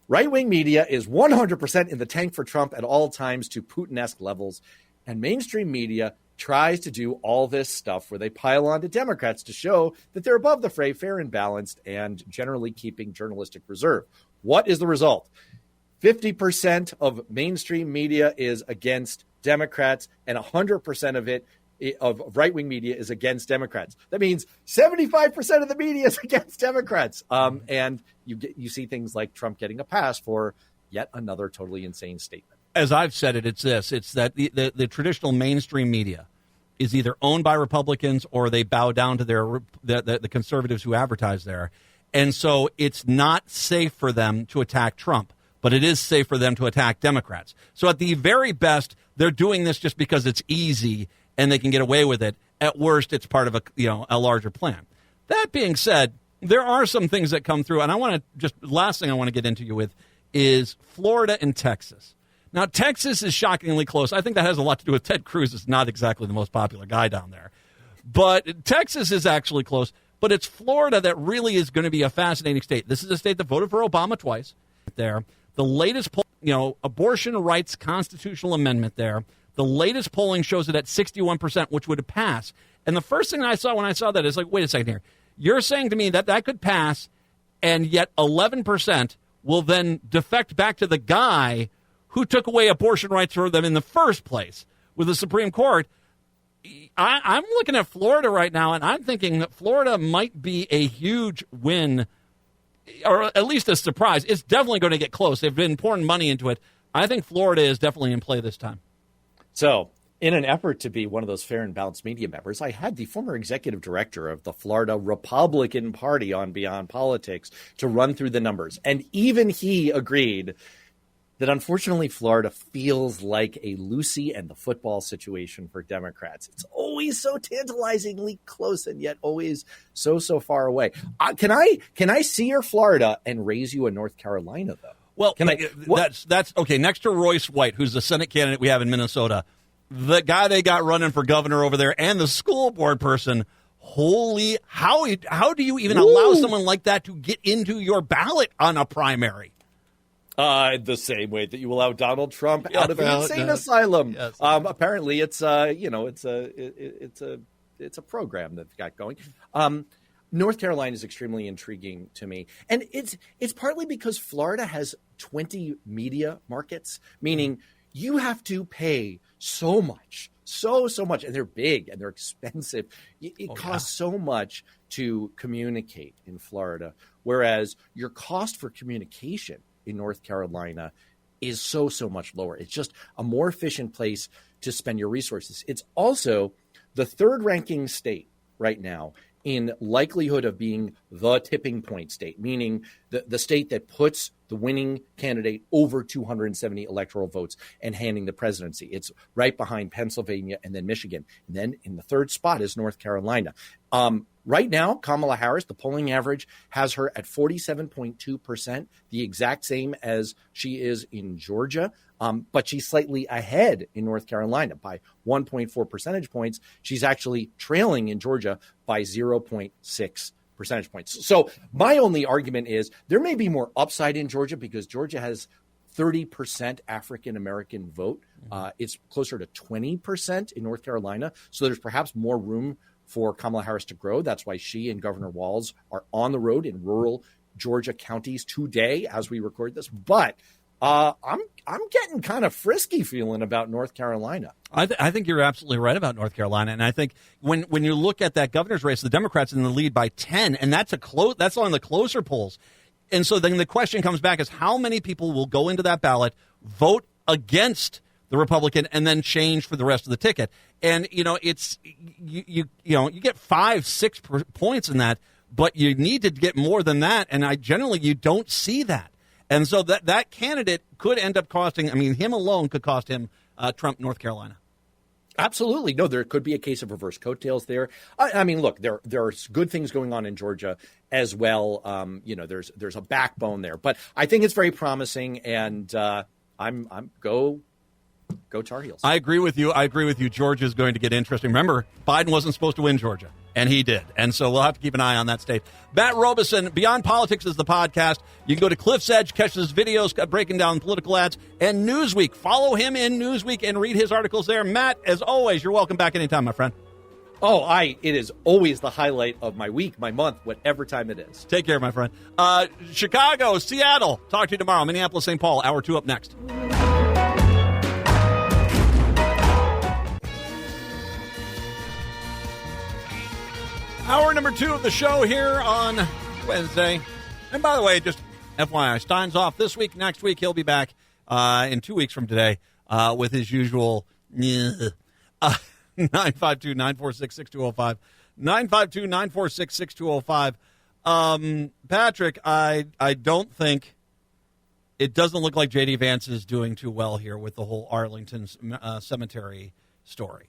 Right-wing media is 100% in the tank for Trump at all times to Putin-esque levels, and mainstream media tries to do all this stuff where they pile on to Democrats to show that they're above the fray, fair and balanced, and generally keeping journalistic reserve. What is the result? 50% of mainstream media is against Democrats, and 100% of it, of right-wing media, is against Democrats. That means 75% of the media is against Democrats. And you see things like Trump getting a pass for yet another totally insane statement. As I've said it, it's this. It's that the traditional mainstream media is either owned by Republicans or they bow down to the conservatives who advertise there. And so it's not safe for them to attack Trump, but it is safe for them to attack Democrats. So at the very best, they're doing this just because it's easy and they can get away with it. At worst, it's part of a larger plan. That being said, there are some things that come through, and I want to last thing I want to get into you with is Florida and Texas. Now, Texas is shockingly close. I think that has a lot to do with Ted Cruz is not exactly the most popular guy down there. But Texas is actually close. But it's Florida that really is going to be a fascinating state. This is a state that voted for Obama twice there. The latest poll, abortion rights constitutional amendment there. The latest polling shows it at 61%, which would pass. And the first thing I saw when I saw that is like, wait a second here. You're saying to me that could pass, and yet 11% will then defect back to the guy who took away abortion rights for them in the first place with the Supreme Court. I'm looking at Florida right now, and I'm thinking that Florida might be a huge win, or at least a surprise. It's definitely going to get close. They've been pouring money into it. I think Florida is definitely in play this time. So, in an effort to be one of those fair and balanced media members, I had the former executive director of the Florida Republican Party on Beyond Politics to run through the numbers. And even he agreed that unfortunately Florida feels like a Lucy and the football situation for Democrats. It's always so tantalizingly close and yet always so far away. Can I see your Florida and raise you a North Carolina, though? Well, that's okay. Next to Royce White, who's the Senate candidate we have in Minnesota, the guy they got running for governor over there, and the school board person. How do you even allow someone like that to get into your ballot on a primary? The same way that you allow Donald Trump out of an insane asylum. Yes. Apparently, it's a program that they've got going. North Carolina is extremely intriguing to me, and it's partly because Florida has 20 media markets, meaning you have to pay so much, so much, and they're big and they're expensive. It costs so much to communicate in Florida, whereas your cost for communication in North Carolina is so much lower. It's just a more efficient place to spend your resources. It's also the third ranking state right now in likelihood of being the tipping point state, meaning the state that puts the winning candidate over 270 electoral votes and handing the presidency. It's right behind Pennsylvania and then Michigan. And then in the third spot is North Carolina. Right now, Kamala Harris, the polling average has her at 47.2%, the exact same as she is in Georgia. But she's slightly ahead in North Carolina by 1.4 percentage points. She's actually trailing in Georgia by 0.6 percentage points. So my only argument is there may be more upside in Georgia because Georgia has 30% African-American vote. It's closer to 20% in North Carolina. So there's perhaps more room for Kamala Harris to grow. That's why she and Governor Walz are on the road in rural Georgia counties today as we record this. But I'm getting kind of frisky feeling about North Carolina. I think you're absolutely right about North Carolina, and I think when you look at that governor's race, the Democrats in the lead by 10, and that's on the closer polls. And so then the question comes back is how many people will go into that ballot, vote against the Republican, and then change for the rest of the ticket. And it's you get 5-6 points in that, but you need to get more than that, and you don't see that. And so that candidate could end up costing, him alone could cost him Trump, North Carolina. Absolutely. No, there could be a case of reverse coattails there. I mean, look, there are good things going on in Georgia as well. There's a backbone there, but I think it's very promising, and I'm go Tar Heels. I agree with you. Georgia is going to get interesting. Remember, Biden wasn't supposed to win Georgia, and he did. And so we'll have to keep an eye on that state. Matt Robeson, Beyond Politics is the podcast. You can go to Cliff's Edge, catch his videos breaking down political ads, and Newsweek. Follow him in Newsweek and read his articles there. Matt, as always, you're welcome back anytime, my friend. It is always the highlight of my week, my month, whatever time it is. Take care, my friend. Chicago, Seattle. Talk to you tomorrow. Minneapolis, St. Paul, hour 2 up next. Hour number 2 of the show here on Wednesday. And by the way, just FYI, Stein's off this week. Next week, he'll be back in 2 weeks from today with his usual 952-946-6205. 952-946-6205. Patrick, I don't think it doesn't look like J.D. Vance is doing too well here with the whole Arlington cemetery story.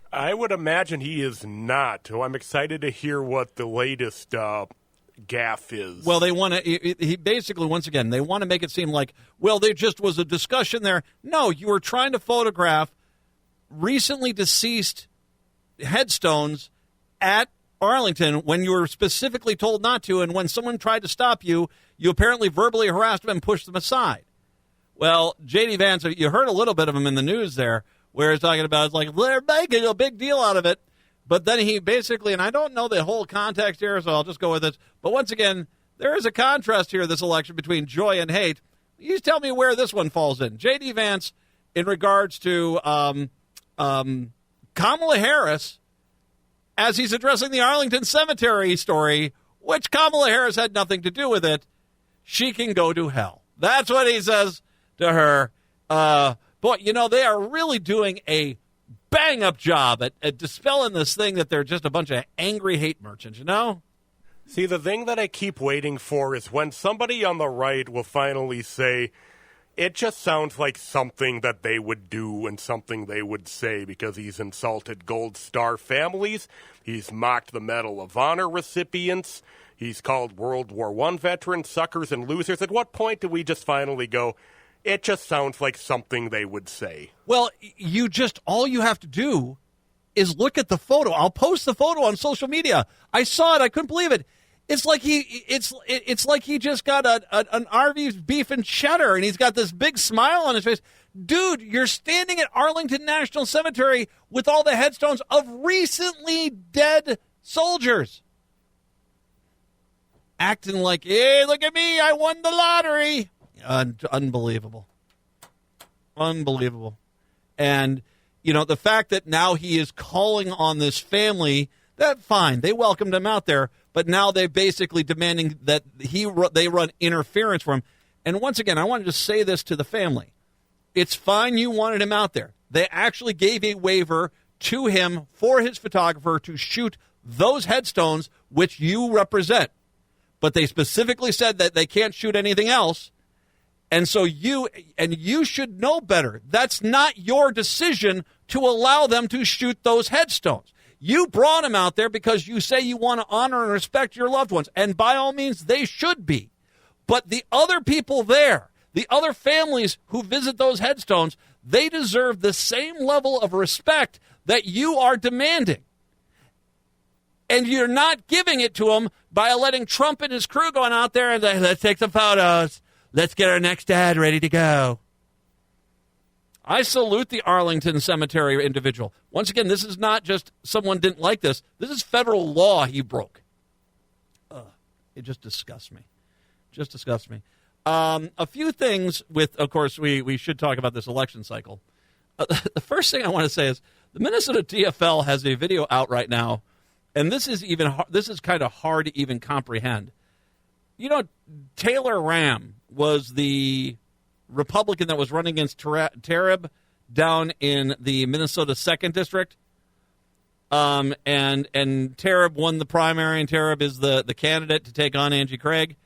I would imagine he is not. So I'm excited to hear what the latest gaffe is. Well, they want to. He basically, once again, they want to make it seem like, well, there just was a discussion there. No, you were trying to photograph recently deceased headstones at Arlington when you were specifically told not to, and when someone tried to stop you, you apparently verbally harassed them and pushed them aside. Well, J.D. Vance, you heard a little bit of him in the news there, where he's talking about, it's like, they're making a big deal out of it. But then he basically, and I don't know the whole context here, so I'll just go with it. But once again, there is a contrast here this election between joy and hate. You tell me where this one falls in. J.D. Vance, in regards to Kamala Harris, as he's addressing the Arlington cemetery story, which Kamala Harris had nothing to do with it, she can go to hell. That's what he says to her. Boy, they are really doing a bang-up job at dispelling this thing that they're just a bunch of angry hate merchants, See, the thing that I keep waiting for is when somebody on the right will finally say, it just sounds like something that they would do and something they would say because he's insulted Gold Star families, he's mocked the Medal of Honor recipients, he's called World War I veterans suckers and losers. At what point do we just finally go, it just sounds like something they would say? Well, all you have to do is look at the photo. I'll post the photo on social media. I saw it. I couldn't believe it. It's like it's like he just got an Arby's beef and cheddar, and he's got this big smile on his face. Dude, you're standing at Arlington National Cemetery with all the headstones of recently dead soldiers, acting like, hey, look at me, I won the lottery. Unbelievable. And, the fact that now he is calling on this family, that fine, they welcomed him out there, but now they're basically demanding that they run interference for him. And once again, I wanted to say this to the family. It's fine you wanted him out there. They actually gave a waiver to him for his photographer to shoot those headstones which you represent. But they specifically said that they can't shoot anything else. And so you should know better. That's not your decision to allow them to shoot those headstones. You brought them out there because you say you want to honor and respect your loved ones. And by all means, they should be. But the other people there, the other families who visit those headstones, they deserve the same level of respect that you are demanding. And you're not giving it to them by letting Trump and his crew going out there and say, let's take some photos. Let's get our next dad ready to go. I salute the Arlington Cemetery individual. Once again, this is not just someone didn't like this. This is federal law he broke. It just disgusts me. A few things of course, we should talk about this election cycle. The first thing I want to say is the Minnesota TFL has a video out right now, and this is kind of hard to even comprehend. Taylor Ram was the Republican that was running against Tarib down in the Minnesota 2nd District. And Tarib won the primary, and Tarib is the candidate to take on Angie Craig.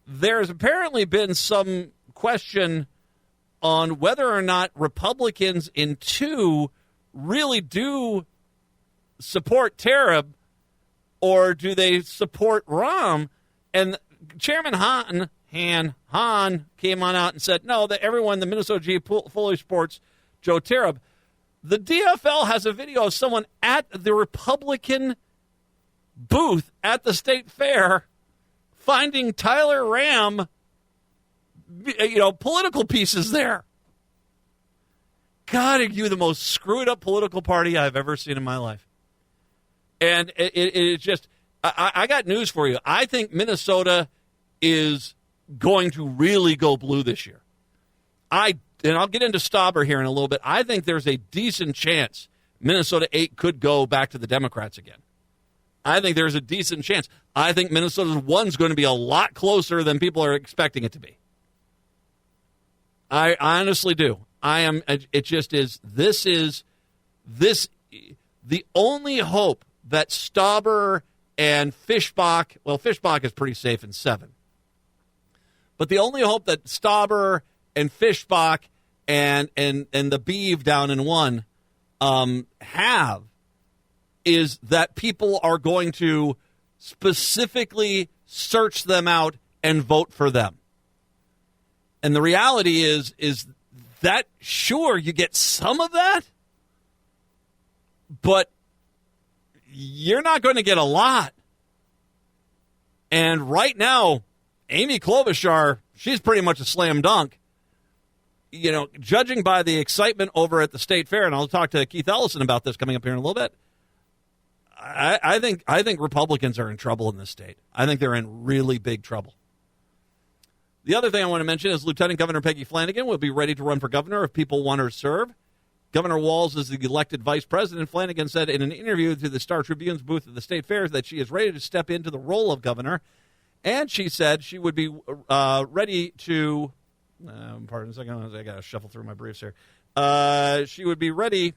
There's apparently been some question on whether or not Republicans in 2 really do support Tarab, or do they support Rahm? And Chairman Hahn came on out and said, no, that everyone, the Minnesota G fully supports Joe Tarab. The DFL has a video of someone at the Republican booth at the state fair finding Tyler Rahm, political pieces there. God, are you the most screwed up political party I've ever seen in my life? And it just, I got news for you. I think Minnesota is going to really go blue this year. And I'll get into Stauber here in a little bit. I think there's a decent chance Minnesota 8 could go back to the Democrats again. I think there's a decent chance. I think Minnesota's 1's going to be a lot closer than people are expecting it to be. I honestly do. It just is. This is the only hope that Stauber and Fischbach, well, Fischbach is pretty safe in 7. But the only hope that Stauber and Fischbach and the Beeve down in 1 have is that people are going to specifically search them out and vote for them. And the reality is that, sure, you get some of that, but you're not going to get a lot. And right now, Amy Klobuchar, she's pretty much a slam dunk. Judging by the excitement over at the state fair, and I'll talk to Keith Ellison about this coming up here in a little bit, I think Republicans are in trouble in this state. I think they're in really big trouble. The other thing I want to mention is Lieutenant Governor Peggy Flanagan will be ready to run for governor if people want her to serve. Governor Walz is the elected vice president. Flanagan said in an interview to the Star Tribune's booth at the state fair that she is ready to step into the role of governor. And she said she would be ready to, pardon a second, I got to shuffle through my briefs here. She would be ready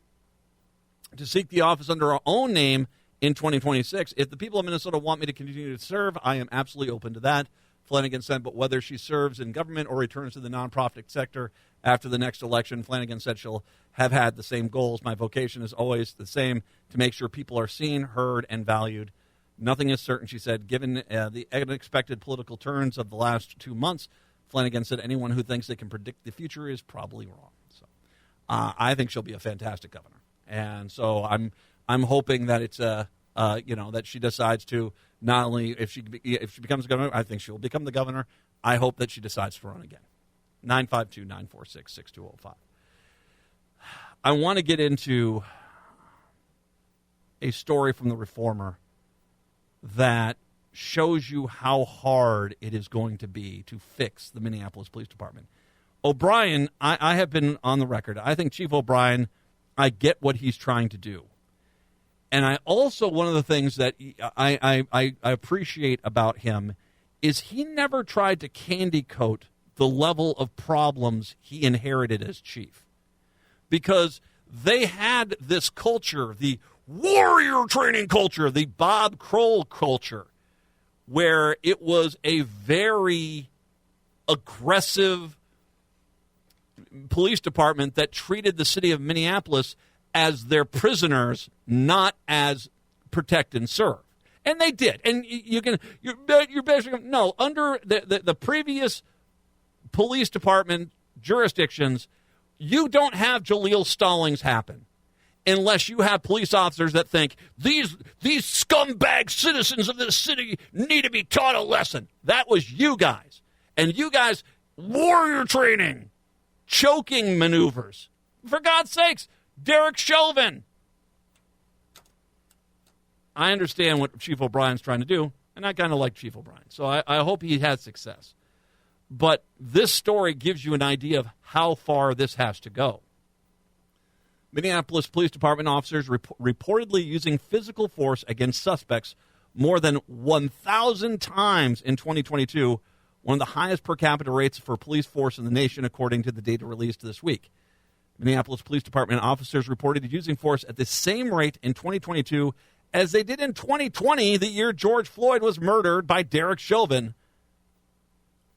to seek the office under her own name in 2026. If the people of Minnesota want me to continue to serve, I am absolutely open to that. Flanagan said, but whether she serves in government or returns to the nonprofit sector after the next election, Flanagan said she'll have had the same goals. My vocation is always the same, to make sure people are seen, heard, and valued. Nothing is certain, she said. Given the unexpected political turns of the last 2 months, Flanagan said anyone who thinks they can predict the future is probably wrong. So I think she'll be a fantastic governor. And so I'm hoping that it's that she decides to not only if she becomes governor, I think she will become the governor. I hope that she decides to run again. 952-946-6205. I want to get into a story from the Reformer that shows you how hard it is going to be to fix the Minneapolis Police Department. O'Brien, I have been on the record. I think Chief O'Brien, I get what he's trying to do. And I also, one of the things that I appreciate about him is he never tried to candy coat the level of problems he inherited as chief. Because they had this culture, the warrior training culture, the Bob Kroll culture, where it was a very aggressive police department that treated the city of Minneapolis as their prisoners, not as protect and serve. And they did. And you're basically, no, under the previous police department jurisdictions, you don't have Jaleel Stallings happen unless you have police officers that think these scumbag citizens of this city need to be taught a lesson. That was you guys. And you guys, warrior training, choking maneuvers. For God's sakes, Derek Chauvin. I understand what Chief O'Brien's trying to do, and I kind of like Chief O'Brien. So I hope he has success. But this story gives you an idea of how far this has to go. Minneapolis Police Department officers reportedly using physical force against suspects more than 1,000 times in 2022, one of the highest per capita rates for police force in the nation, according to the data released this week. Minneapolis Police Department officers reported using force at the same rate in 2022 as they did in 2020, the year George Floyd was murdered by Derek Chauvin.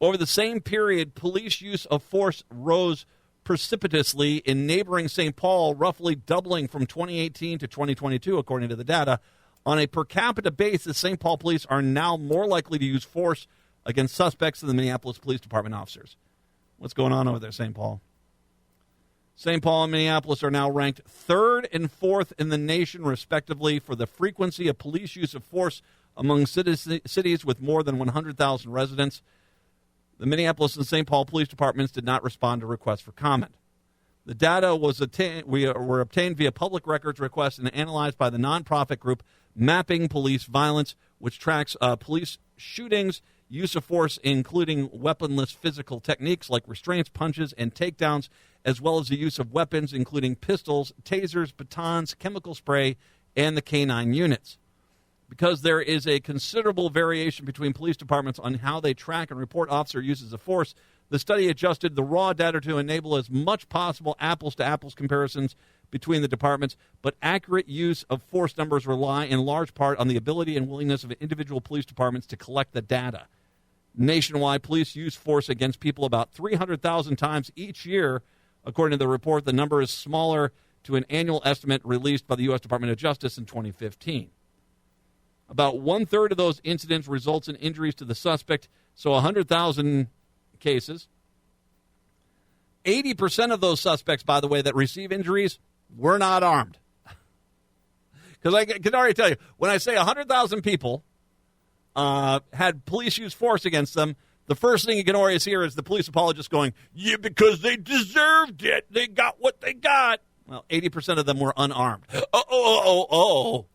Over the same period, police use of force rose precipitously in neighboring St. Paul, roughly doubling from 2018 to 2022, according to the data. On a per capita basis, St. Paul police are now more likely to use force against suspects than the Minneapolis Police Department officers. What's going on over there, St. Paul? St. Paul and Minneapolis are now ranked 3rd and 4th in the nation, respectively, for the frequency of police use of force among cities with more than 100,000 residents. The Minneapolis and St. Paul Police Departments did not respond to requests for comment. The data were obtained via public records requests and analyzed by the nonprofit group Mapping Police Violence, which tracks police shootings, use of force, including weaponless physical techniques like restraints, punches, and takedowns, as well as the use of weapons, including pistols, tasers, batons, chemical spray, and the K-9 units. Because there is a considerable variation between police departments on how they track and report officer uses of force, the study adjusted the raw data to enable as much possible apples-to-apples comparisons between the departments, but accurate use of force numbers rely in large part on the ability and willingness of individual police departments to collect the data. Nationwide, police use force against people about 300,000 times each year. According to the report, the number is smaller to an annual estimate released by the U.S. Department of Justice in 2015. About one-third of those incidents results in injuries to the suspect, so 100,000 cases. 80% of those suspects, by the way, that receive injuries were not armed. Because I can already tell you, when I say 100,000 people had police use force against them, the first thing you can always hear is the police apologist going, yeah, because they deserved it. They got what they got. Well, 80% of them were unarmed. Oh.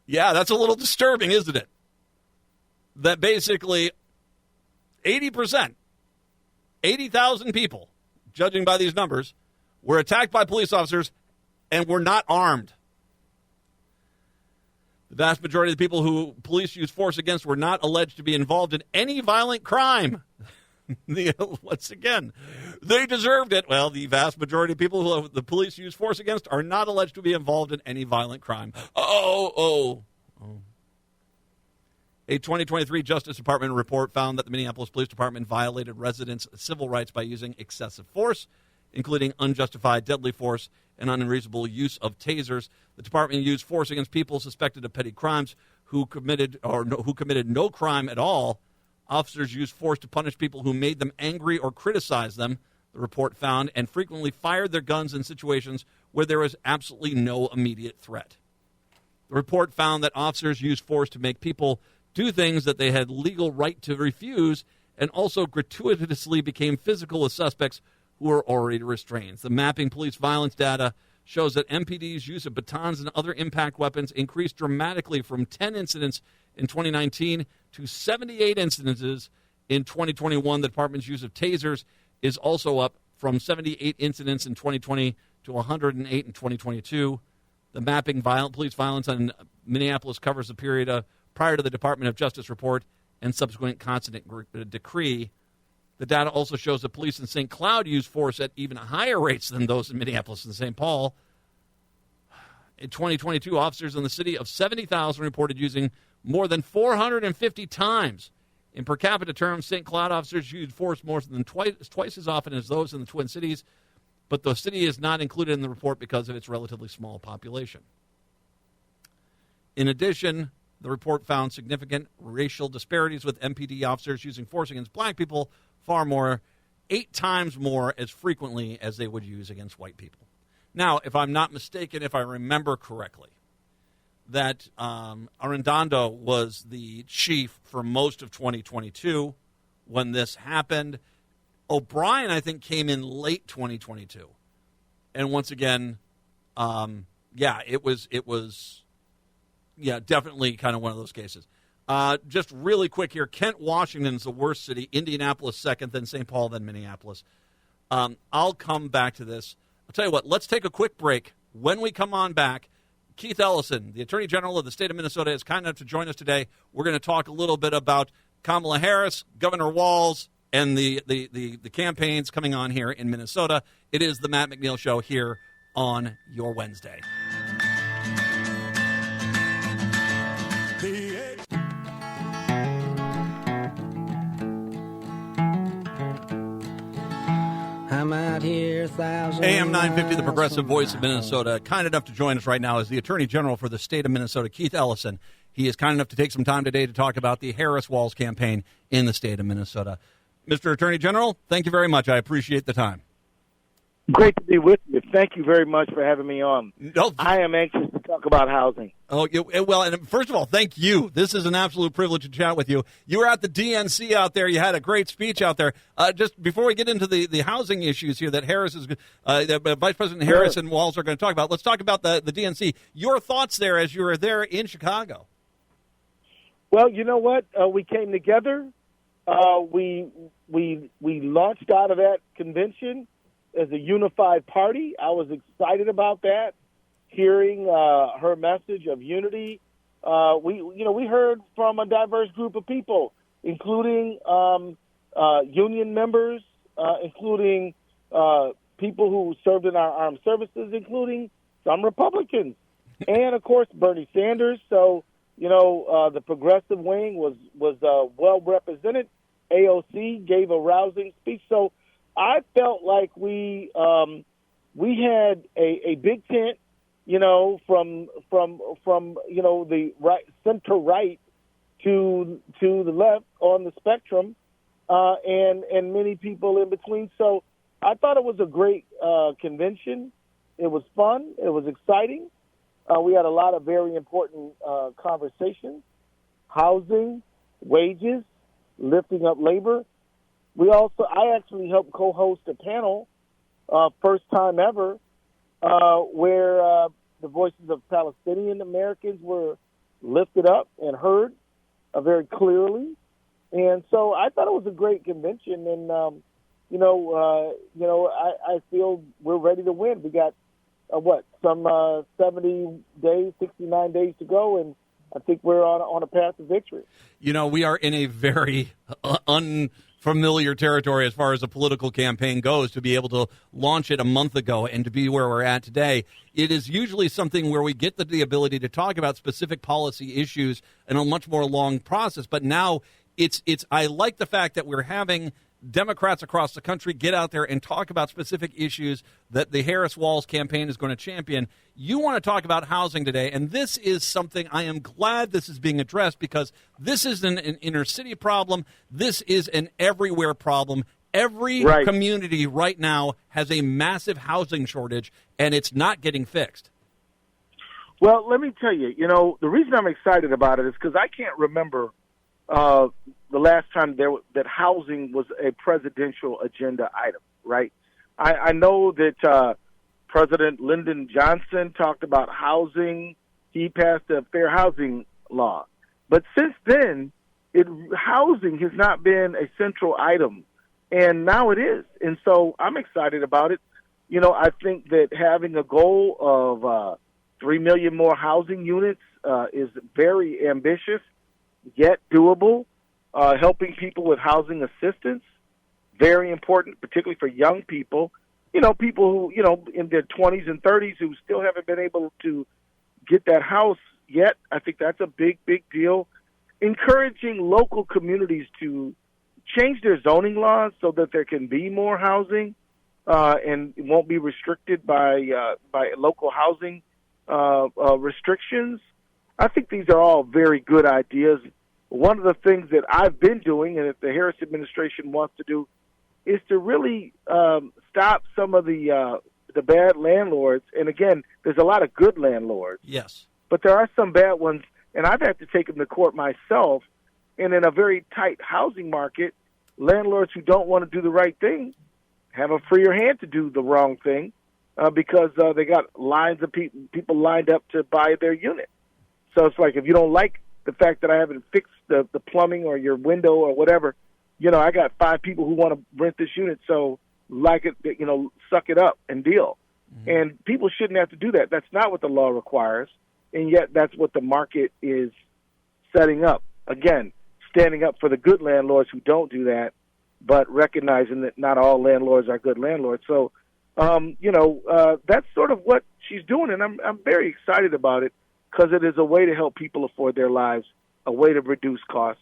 Yeah, that's a little disturbing, isn't it? That basically 80%, 80,000 people, judging by these numbers, were attacked by police officers and were not armed. The vast majority of the people who police used force against were not alleged to be involved in any violent crime. Once again, they deserved it. Well, the vast majority of people who the police use force against are not alleged to be involved in any violent crime. Oh. A 2023 Justice Department report found that the Minneapolis Police Department violated residents' civil rights by using excessive force, including unjustified deadly force and unreasonable use of tasers. The department used force against people suspected of petty crimes who committed no crime at all. Officers used force to punish people who made them angry or criticized them, the report found, and frequently fired their guns in situations where there was absolutely no immediate threat. The report found that officers used force to make people do things that they had legal right to refuse, and also gratuitously became physical with suspects who were already restrained. The Mapping Police Violence data shows that MPD's use of batons and other impact weapons increased dramatically from 10 incidents in 2019 to 78 incidences in 2021. The department's use of tasers is also up from 78 incidents in 2020 to 108 in 2022. The Mapping Police Violence in Minneapolis covers the period prior to the Department of Justice report and subsequent constant decree. The data also shows that police in St. Cloud use force at even higher rates than those in Minneapolis and St. Paul. In 2022, officers in the city of 70,000 reported using more than 450 times. In per capita terms, St. Cloud officers used force more than twice as often as those in the Twin Cities, but the city is not included in the report because of its relatively small population. In addition, the report found significant racial disparities, with MPD officers using force against black people far more, 8 times more as frequently as they would use against white people. Now, if I'm not mistaken, if I remember correctly, that Arredondo was the chief for most of 2022 when this happened. O'Brien, I think, came in late 2022. And once again, it was definitely kind of one of those cases. Just really quick here, Kent, Washington is the worst city. Indianapolis second, then St. Paul, then Minneapolis. I'll come back to this. I'll tell you what, let's take a quick break. When we come on back, Keith Ellison, the Attorney General of the state of Minnesota, is kind enough to join us today. We're going to talk a little bit about Kamala Harris, Governor Walz, and the campaigns coming on here in Minnesota. It is the Matt McNeil Show here on your Wednesday. I'm out here 1,000 AM 950, the miles progressive from voice of my Minnesota. Kind enough to join us right now is the Attorney General for the state of Minnesota, Keith Ellison. He is kind enough to take some time today to talk about the Harris Walls campaign in the state of Minnesota. Mr. Attorney General, thank you very much. I appreciate the time. Great to be with you. Thank you very much for having me on. No, I am anxious to talk about housing. Oh, well, and first of all, thank you. This is an absolute privilege to chat with you. You were at the DNC out there. You had a great speech out there. Just before we get into the housing issues here that Harris is, Vice President Harris and Walls are going to talk about, let's talk about the DNC. Your thoughts there as you were there in Chicago. Well, you know what? We came together. We launched out of that convention as a unified party. I was excited about that, hearing her message of unity. We heard from a diverse group of people, including union members, including people who served in our armed services, including some Republicans, and of course Bernie Sanders. So the progressive wing was well represented. AOC gave a rousing speech. So I felt like we had a big tent, from the right, center right to the left on the spectrum, and many people in between. So I thought it was a great convention. It was fun. It was exciting. We had a lot of very important conversations: housing, wages, lifting up labor. I actually helped co-host a panel, first time ever, where the voices of Palestinian Americans were lifted up and heard very clearly. And so I thought it was a great convention, and I feel we're ready to win. We got 70 days, 69 days to go, and I think we're on a path to victory. We are in a very unfamiliar territory as far as a political campaign goes. To be able to launch it a month ago and to be where we're at today, it is usually something where we get the ability to talk about specific policy issues in a much more long process. But now it's I like the fact that we're having Democrats across the country get out there and talk about specific issues that the Harris Walls campaign is going to champion. You want to talk about housing today, and this is something I am glad this is being addressed, because this is an inner city problem. This is an everywhere problem. Every community right now has a massive housing shortage, and it's not getting fixed. Well, let me tell you, the reason I'm excited about it is because I can't remember the last time that housing was a presidential agenda item, right? I know that President Lyndon Johnson talked about housing. He passed a fair housing law. But since then, housing has not been a central item, and now it is. And so I'm excited about it. I think that having a goal of 3 million more housing units is very ambitious, yet doable. Helping people with housing assistance, very important, particularly for young people. People who, in their 20s and 30s who still haven't been able to get that house yet. I think that's a big, big deal. Encouraging local communities to change their zoning laws so that there can be more housing and it won't be restricted by local housing restrictions. I think these are all very good ideas. One of the things that I've been doing, and that the Harris administration wants to do, is to really stop some of the bad landlords. And again, there's a lot of good landlords. Yes. But there are some bad ones, and I've had to take them to court myself. And in a very tight housing market, landlords who don't want to do the right thing have a freer hand to do the wrong thing because they got lines of people lined up to buy their unit. So it's like, if you don't like the fact that I haven't fixed the plumbing or your window or whatever, I got 5 people who want to rent this unit, so suck it up and deal. Mm-hmm. And people shouldn't have to do that. That's not what the law requires, and yet that's what the market is setting up. Again, standing up for the good landlords who don't do that, but recognizing that not all landlords are good landlords. So, that's sort of what she's doing, and I'm very excited about it, because it is a way to help people afford their lives, a way to reduce costs,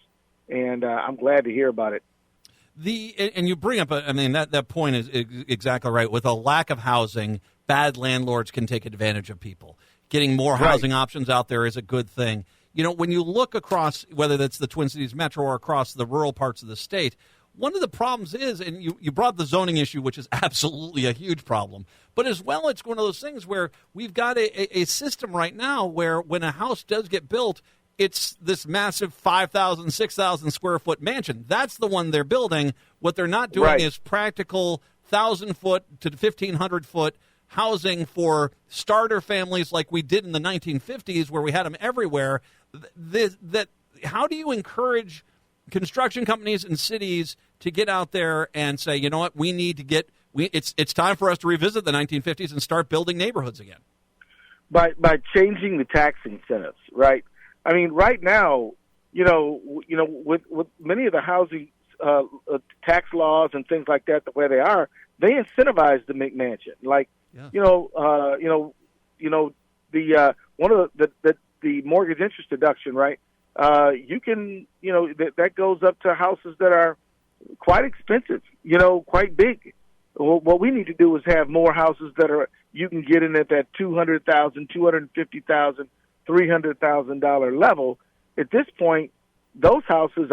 and I'm glad to hear about it. And you bring up, that point is exactly right. With a lack of housing, bad landlords can take advantage of people. Getting more housing options out there is a good thing. When you look across, whether that's the Twin Cities Metro or across the rural parts of the state, one of the problems is, and you brought the zoning issue, which is absolutely a huge problem, but as well, it's one of those things where we've got a system right now where when a house does get built, it's this massive 5,000, 6,000 square foot mansion. That's the one they're building. What they're not doing is practical 1,000-foot to 1,500-foot housing for starter families like we did in the 1950s where we had them everywhere. How do you encourage construction companies and cities to get out there and say, you know what, we need to get it's time for us to revisit the 1950s and start building neighborhoods again? By changing the tax incentives, right? I mean, right now, with many of the housing tax laws and things like that, the way they are, they incentivize the McMansion. Like, the one of the mortgage interest deduction, right? You can, that goes up to houses that are quite expensive, quite big. What we need to do is have more houses that you can get in at that $200,000, $250,000, $300,000 level. At this point, those houses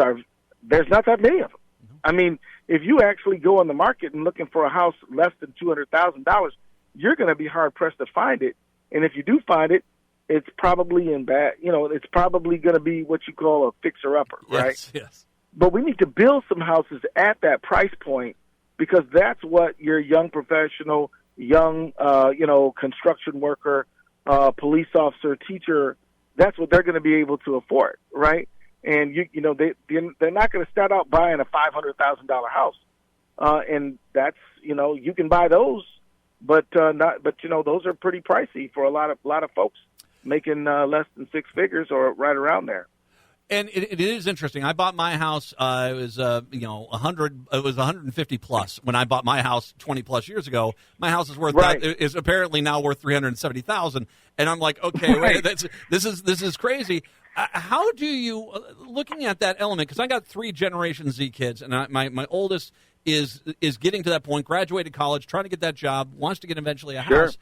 there's not that many of them. I mean, if you actually go on the market and looking for a house less than $200,000, you're going to be hard pressed to find it. And if you do find it, it's probably in bad. It's probably going to be what you call a fixer-upper, right? Yes. But we need to build some houses at that price point because that's what your young professional, young, construction worker, police officer, teacher, that's what they're going to be able to afford, right? And they're not going to start out buying a $500,000 house, and that's you can buy those, but those are pretty pricey for a lot of folks making less than six figures or right around there. And it is interesting. I bought my house. It was 100. It was 150 plus when I bought my house 20 plus years ago. My house is worth is apparently now worth $370,000. And I'm like, okay, wait, this is crazy. How do you looking at that element? Because I got 3 Generation Z kids, and my oldest is getting to that point, graduated college, trying to get that job, wants to get eventually a house.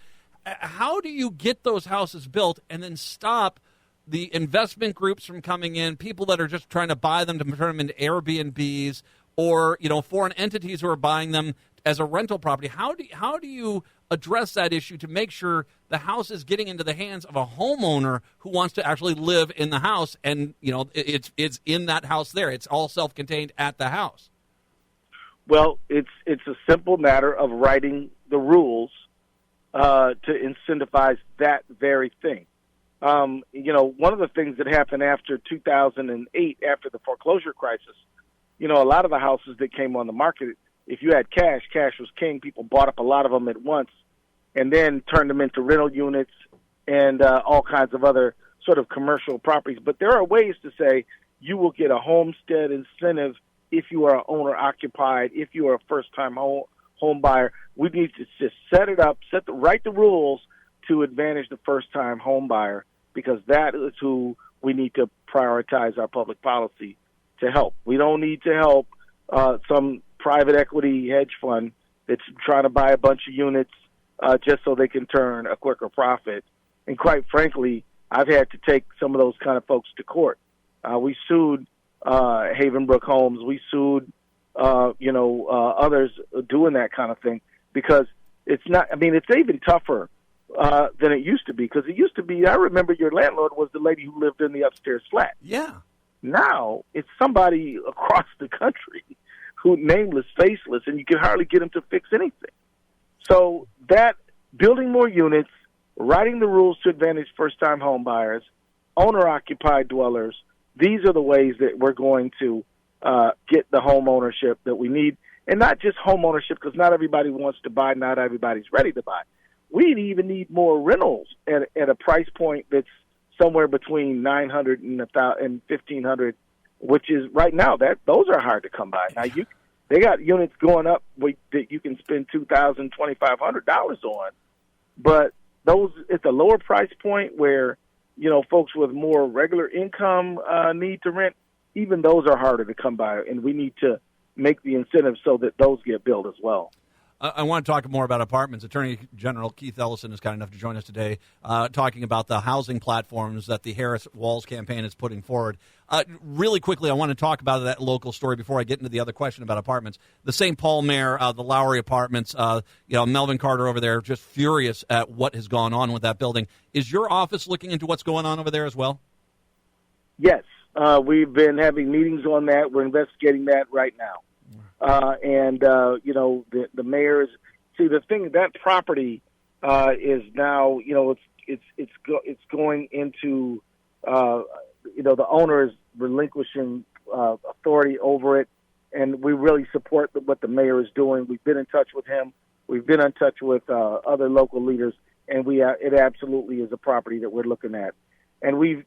How do you get those houses built and then stop the investment groups from coming in, people that are just trying to buy them to turn them into Airbnbs, or foreign entities who are buying them as a rental property? How do you address that issue to make sure the house is getting into the hands of a homeowner who wants to actually live in the house, and it's in that house there, it's all self-contained at the house? Well, it's a simple matter of writing the rules to incentivize that very thing. One of the things that happened after 2008, after the foreclosure crisis, a lot of the houses that came on the market, if you had cash was king. People bought up a lot of them at once and then turned them into rental units and all kinds of other sort of commercial properties. But there are ways to say you will get a homestead incentive if you are owner-occupied, if you are a first-time home buyer. We need to just set it up, write the rules to advantage the first-time home buyer, because that is who we need to prioritize our public policy to help. We don't need to help some private equity hedge fund that's trying to buy a bunch of units just so they can turn a quicker profit. And quite frankly, I've had to take some of those kind of folks to court. We sued Havenbrook Homes. We sued, others doing that kind of thing, because it's not, it's even tougher than it used to be, because it used to be, I remember your landlord was the lady who lived in the upstairs flat. Yeah. Now it's somebody across the country who nameless, faceless, and you can hardly get them to fix anything. So that building more units, writing the rules to advantage first-time home buyers, owner-occupied dwellers, these are the ways that we're going to get the home ownership that we need. And not just home ownership, because not everybody wants to buy, not everybody's ready to buy. We even need more rentals at a price point that's somewhere between $900 and $1,500, which is right now those are hard to come by. Now they got units going up that you can spend $2,000, $2,500 on, but those at the lower price point where folks with more regular income need to rent. Even those are harder to come by, and we need to make the incentives so that those get built as well. I want to talk more about apartments. Attorney General Keith Ellison is kind enough to join us today, talking about the housing platforms that the Harris Walls campaign is putting forward. Really quickly, I want to talk about that local story before I get into the other question about apartments. The St. Paul mayor, the Lowry Apartments, Melvin Carter over there, just furious at what has gone on with that building. Is your office looking into what's going on over there as well? Yes, we've been having meetings on that. We're investigating that right now. The mayor's the thing, that property is now, it's going into, the owner is relinquishing authority over it, and we really support what the mayor is doing. We've been in touch with him. We've been in touch with other local leaders, and it absolutely is a property that we're looking at. And we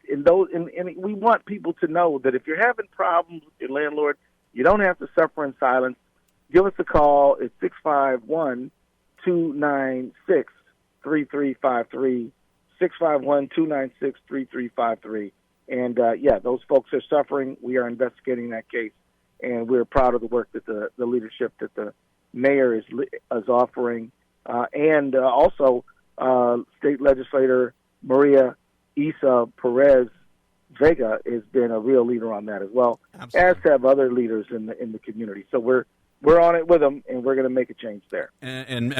want people to know that if you're having problems with your landlord, you don't have to suffer in silence. Give us a call at 651-296-3353, 651-296-3353. And, those folks are suffering. We are investigating that case, and we're proud of the work that the leadership that the mayor is offering. Also, State Legislator Maria Isa Perez Vega has been a real leader on that as well, Absolutely. As have other leaders in the community. So we're on it with them, and we're going to make a change there. And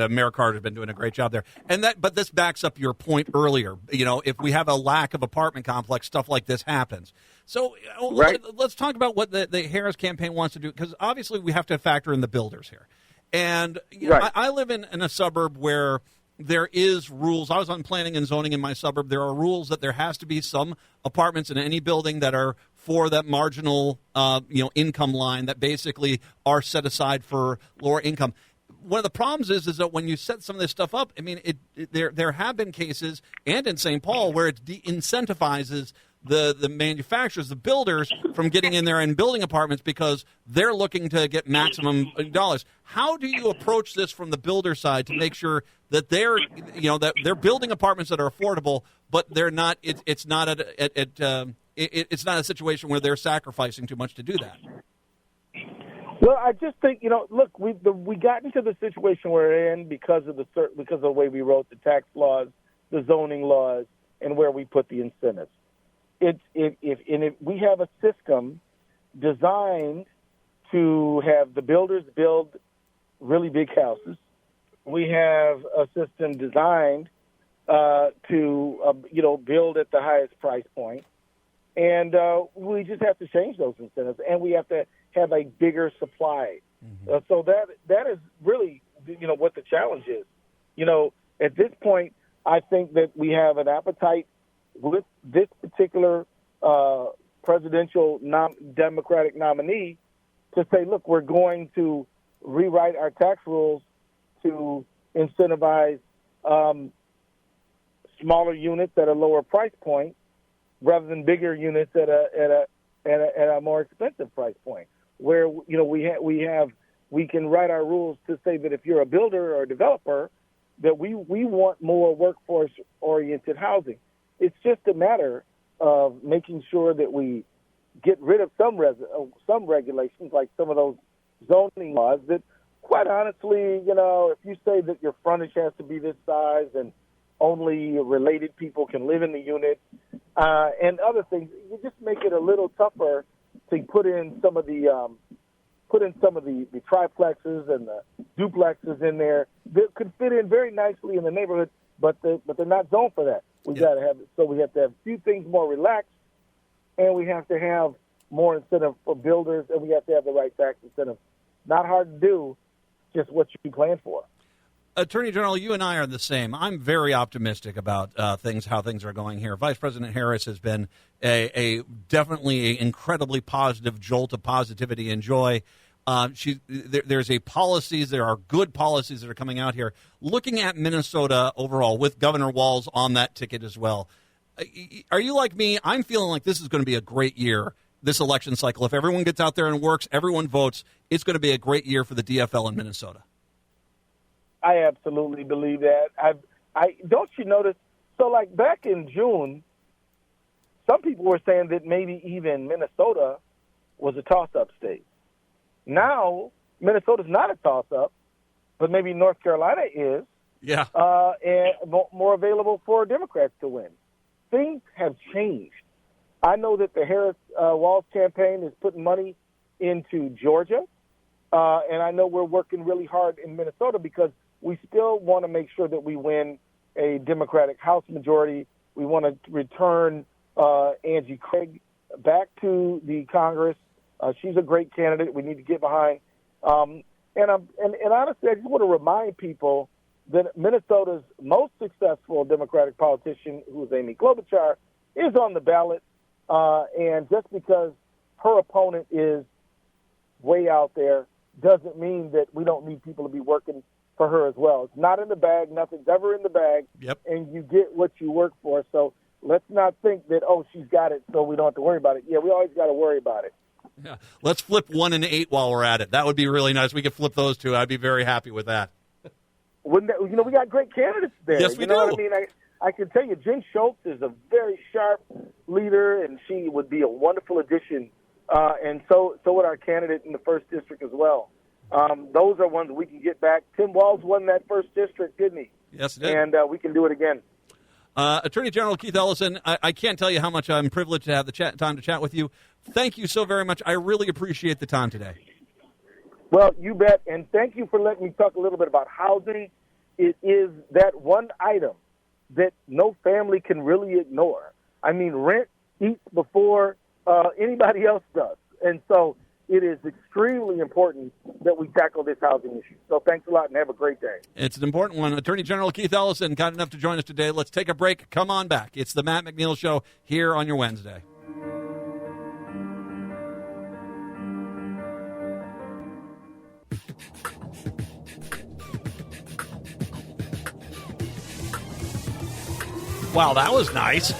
Mayor Carter has been doing a great job there. But this backs up your point earlier. If we have a lack of apartment complex, stuff like this happens. So right. Let's talk about what the Harris campaign wants to do, because obviously we have to factor in the builders here. And right. I live in a suburb where there is rules. I was on planning and zoning in my suburb. There are rules that there has to be some apartments in any building that are for that marginal, income line that basically are set aside for lower income. One of the problems is that when you set some of this stuff up, I mean, there have been cases, and in St. Paul, where it de-incentivizes the manufacturers, the builders, from getting in there and building apartments because they're looking to get maximum dollars. How do you approach this from the builder side to make sure that they're building apartments that are affordable, but they're not? It's not it's not a situation where they're sacrificing too much to do that. Well, I just think look, we got into the situation we're in because of the way we wrote the tax laws, the zoning laws, and where we put the incentives. If we have a system designed to have the builders build really big houses. We have a system designed to build at the highest price point, and we just have to change those incentives, and we have to have a bigger supply. Mm-hmm. So that is really what the challenge is. At this point, I think that we have an appetite with this particular presidential Democratic nominee to say, look, we're going to rewrite our tax rules to incentivize smaller units at a lower price point rather than bigger units at a more expensive price point. Where we can write our rules to say that if you're a builder or a developer, that we want more workforce oriented housing. It's just a matter of making sure that we get rid of some regulations, like some of those zoning laws that, quite honestly, if you say that your frontage has to be this size and only related people can live in the unit, and other things, you just make it a little tougher to put in some of the triplexes and the duplexes in there that could fit in very nicely in the neighborhood, but they're not zoned for that. We have to have a few things more relaxed, and we have to have more incentive for builders, and we have to have the right tax incentive. Not hard to do, just what you plan for. Attorney General, you and I are the same. I'm very optimistic about how things are going here. Vice President Harris has been a definitely incredibly positive jolt of positivity and joy. There are good policies that are coming out here. Looking at Minnesota overall, with Governor Walz on that ticket as well, are you like me? I'm feeling like this is going to be a great year, this election cycle. If everyone gets out there and works, everyone votes, it's going to be a great year for the DFL in Minnesota. I absolutely believe that. I don't you notice? So, like back in June, some people were saying that maybe even Minnesota was a toss-up state. Now, Minnesota's not a toss-up, but maybe North Carolina is. Yeah. And more available for Democrats to win. Things have changed. I know that the Harris Walz campaign is putting money into Georgia, and I know we're working really hard in Minnesota because we still want to make sure that we win a Democratic House majority. We want to return Angie Craig back to the Congress. She's a great candidate. We need to get behind. And honestly, I just want to remind people that Minnesota's most successful Democratic politician, who is Amy Klobuchar, is on the ballot. And just because her opponent is way out there doesn't mean that we don't need people to be working for her as well. It's not in the bag. Nothing's ever in the bag. Yep. And you get what you work for. So let's not think that, oh, she's got it, so we don't have to worry about it. Yeah, we always got to worry about it. Yeah. Let's flip 1 and 8 while we're at it. That would be really nice. We could flip those two. I'd be very happy with that. Wouldn't that, we got great candidates there. Yes, we you know do. what I mean? I can tell you, Jen Schultz is a very sharp leader, and she would be a wonderful addition. And so would our candidate in the 1st District as well. Those are ones we can get back. Tim Walz won that 1st District, didn't he? Yes, it did. And we can do it again. Attorney General Keith Ellison, I can't tell you how much I'm privileged to have the time to chat with you. Thank you so very much. I really appreciate the time today. Well, you bet. And thank you for letting me talk a little bit about housing. It is that one item that no family can really ignore. I mean, rent eats before anybody else does. And so it is extremely important that we tackle this housing issue. So thanks a lot and have a great day. It's an important one. Attorney General Keith Ellison, kind enough to join us today. Let's take a break. Come on back. It's the Matt McNeil Show here on your Wednesday. Wow, that was nice.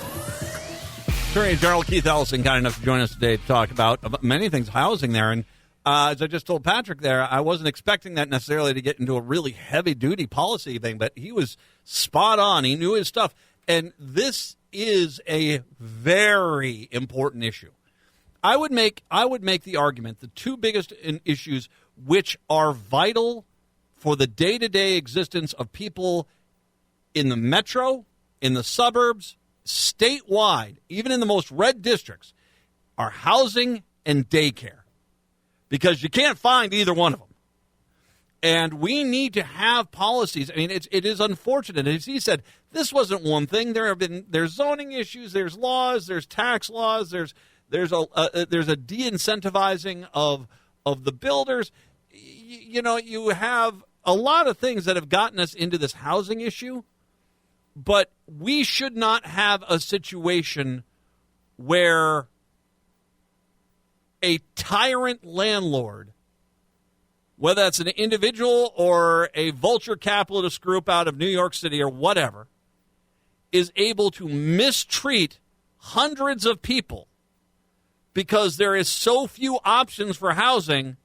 Attorney General Keith Ellison, kind enough to join us today to talk about many things, housing there. And as I just told Patrick there, I wasn't expecting that necessarily to get into a really heavy-duty policy thing, but he was spot on. He knew his stuff. And this is a very important issue. I would make the argument the two biggest issues which are vital for the day-to-day existence of people in the metro, in the suburbs, statewide, even in the most red districts, are housing and daycare. Because you can't find either one of them. And we need to have policies. I mean, it is unfortunate. As he said, this wasn't one thing. There's zoning issues, there's laws, there's tax laws, there's a de-incentivizing of the builders. You have a lot of things that have gotten us into this housing issue. But we should not have a situation where a tyrant landlord, whether that's an individual or a vulture capitalist group out of New York City or whatever, is able to mistreat hundreds of people because there is so few options for housing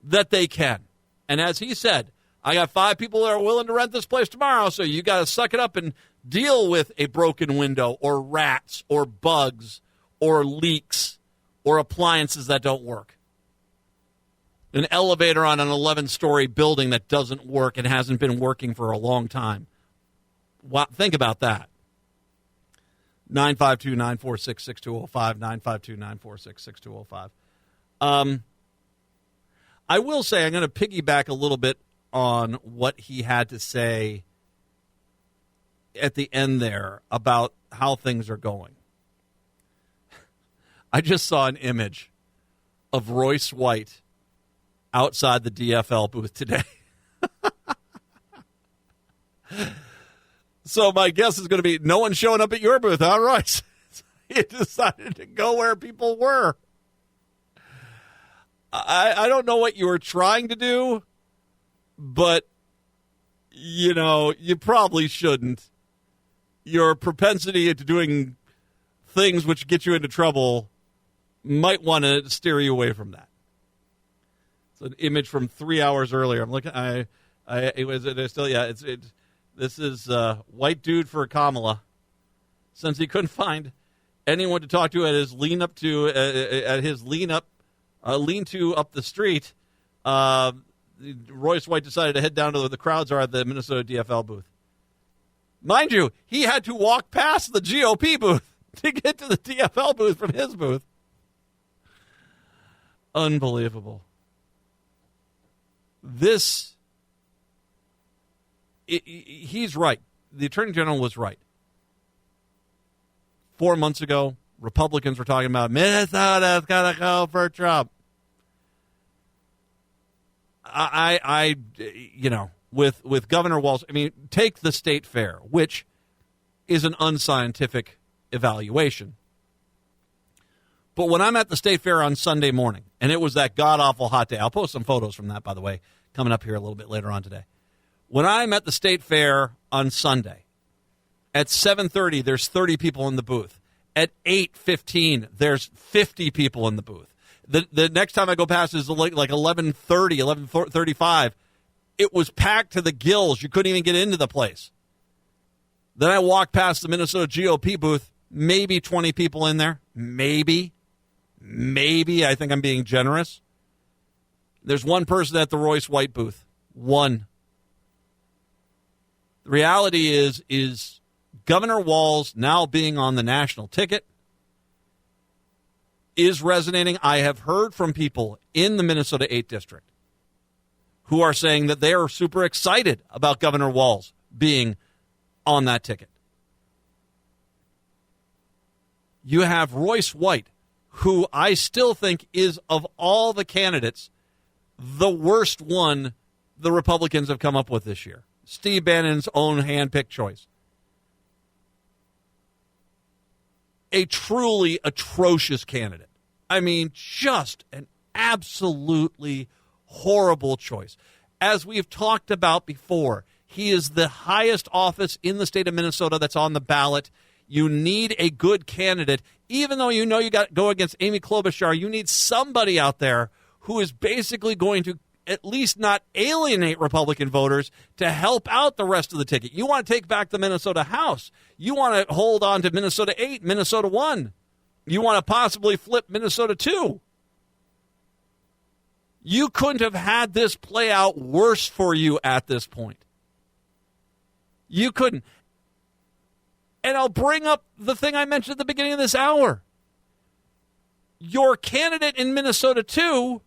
that they can. And as he said, I got 5 people that are willing to rent this place tomorrow, so you got to suck it up and deal with a broken window or rats or bugs or leaks or appliances that don't work. An elevator on an 11-story building that doesn't work and hasn't been working for a long time. Think about that. 952-946-6205, 952-946-6205. I will say I'm going to piggyback a little bit on what he had to say at the end there about how things are going. I just saw an image of Royce White outside the DFL booth today. So my guess is going to be no one showing up at your booth, huh, Royce? He decided to go where people were. I don't know what you were trying to do, but, you probably shouldn't. Your propensity into doing things which get you into trouble might want to steer you away from that. It's an image from 3 hours earlier. I'm looking. This is white dude for Kamala. Since he couldn't find anyone to talk to at his lean to up the street, Royce White decided to head down to the crowds are at the Minnesota DFL booth. Mind you, he had to walk past the GOP booth to get to the DFL booth from his booth. Unbelievable. He's right. The Attorney General was right. 4 months ago, Republicans were talking about Minnesota's got to go for Trump. With Governor Walz, I mean, take the state fair, which is an unscientific evaluation. But when I'm at the state fair on Sunday morning, and it was that god-awful hot day, I'll post some photos from that, by the way, coming up here a little bit later on today. When I'm at the state fair on Sunday, at 7:30, there's 30 people in the booth. At 8:15, there's 50 people in the booth. The next time I go past is like 11:30, 11:35. It was packed to the gills. You couldn't even get into the place. Then I walked past the Minnesota GOP booth, maybe 20 people in there. Maybe. I think I'm being generous. There's one person at the Royce White booth. One. The reality is Governor Walz now being on the national ticket is resonating. I have heard from people in the Minnesota 8th District who are saying that they are super excited about Governor Walz being on that ticket. You have Royce White, who I still think is, of all the candidates, the worst one the Republicans have come up with this year. Steve Bannon's own hand-picked choice. A truly atrocious candidate. I mean, just an absolutely horrible choice. As we've talked about before, he is the highest office in the state of Minnesota that's on the ballot. You need a good candidate. Even though you know you got to go against Amy Klobuchar, you need somebody out there who is basically going to at least not alienate Republican voters to help out the rest of the ticket. You want to take back the Minnesota House. You want to hold on to Minnesota 8, Minnesota 1. You want to possibly flip Minnesota 2. You couldn't have had this play out worse for you at this point. You couldn't. And I'll bring up the thing I mentioned at the beginning of this hour. Your candidate in Minnesota 2,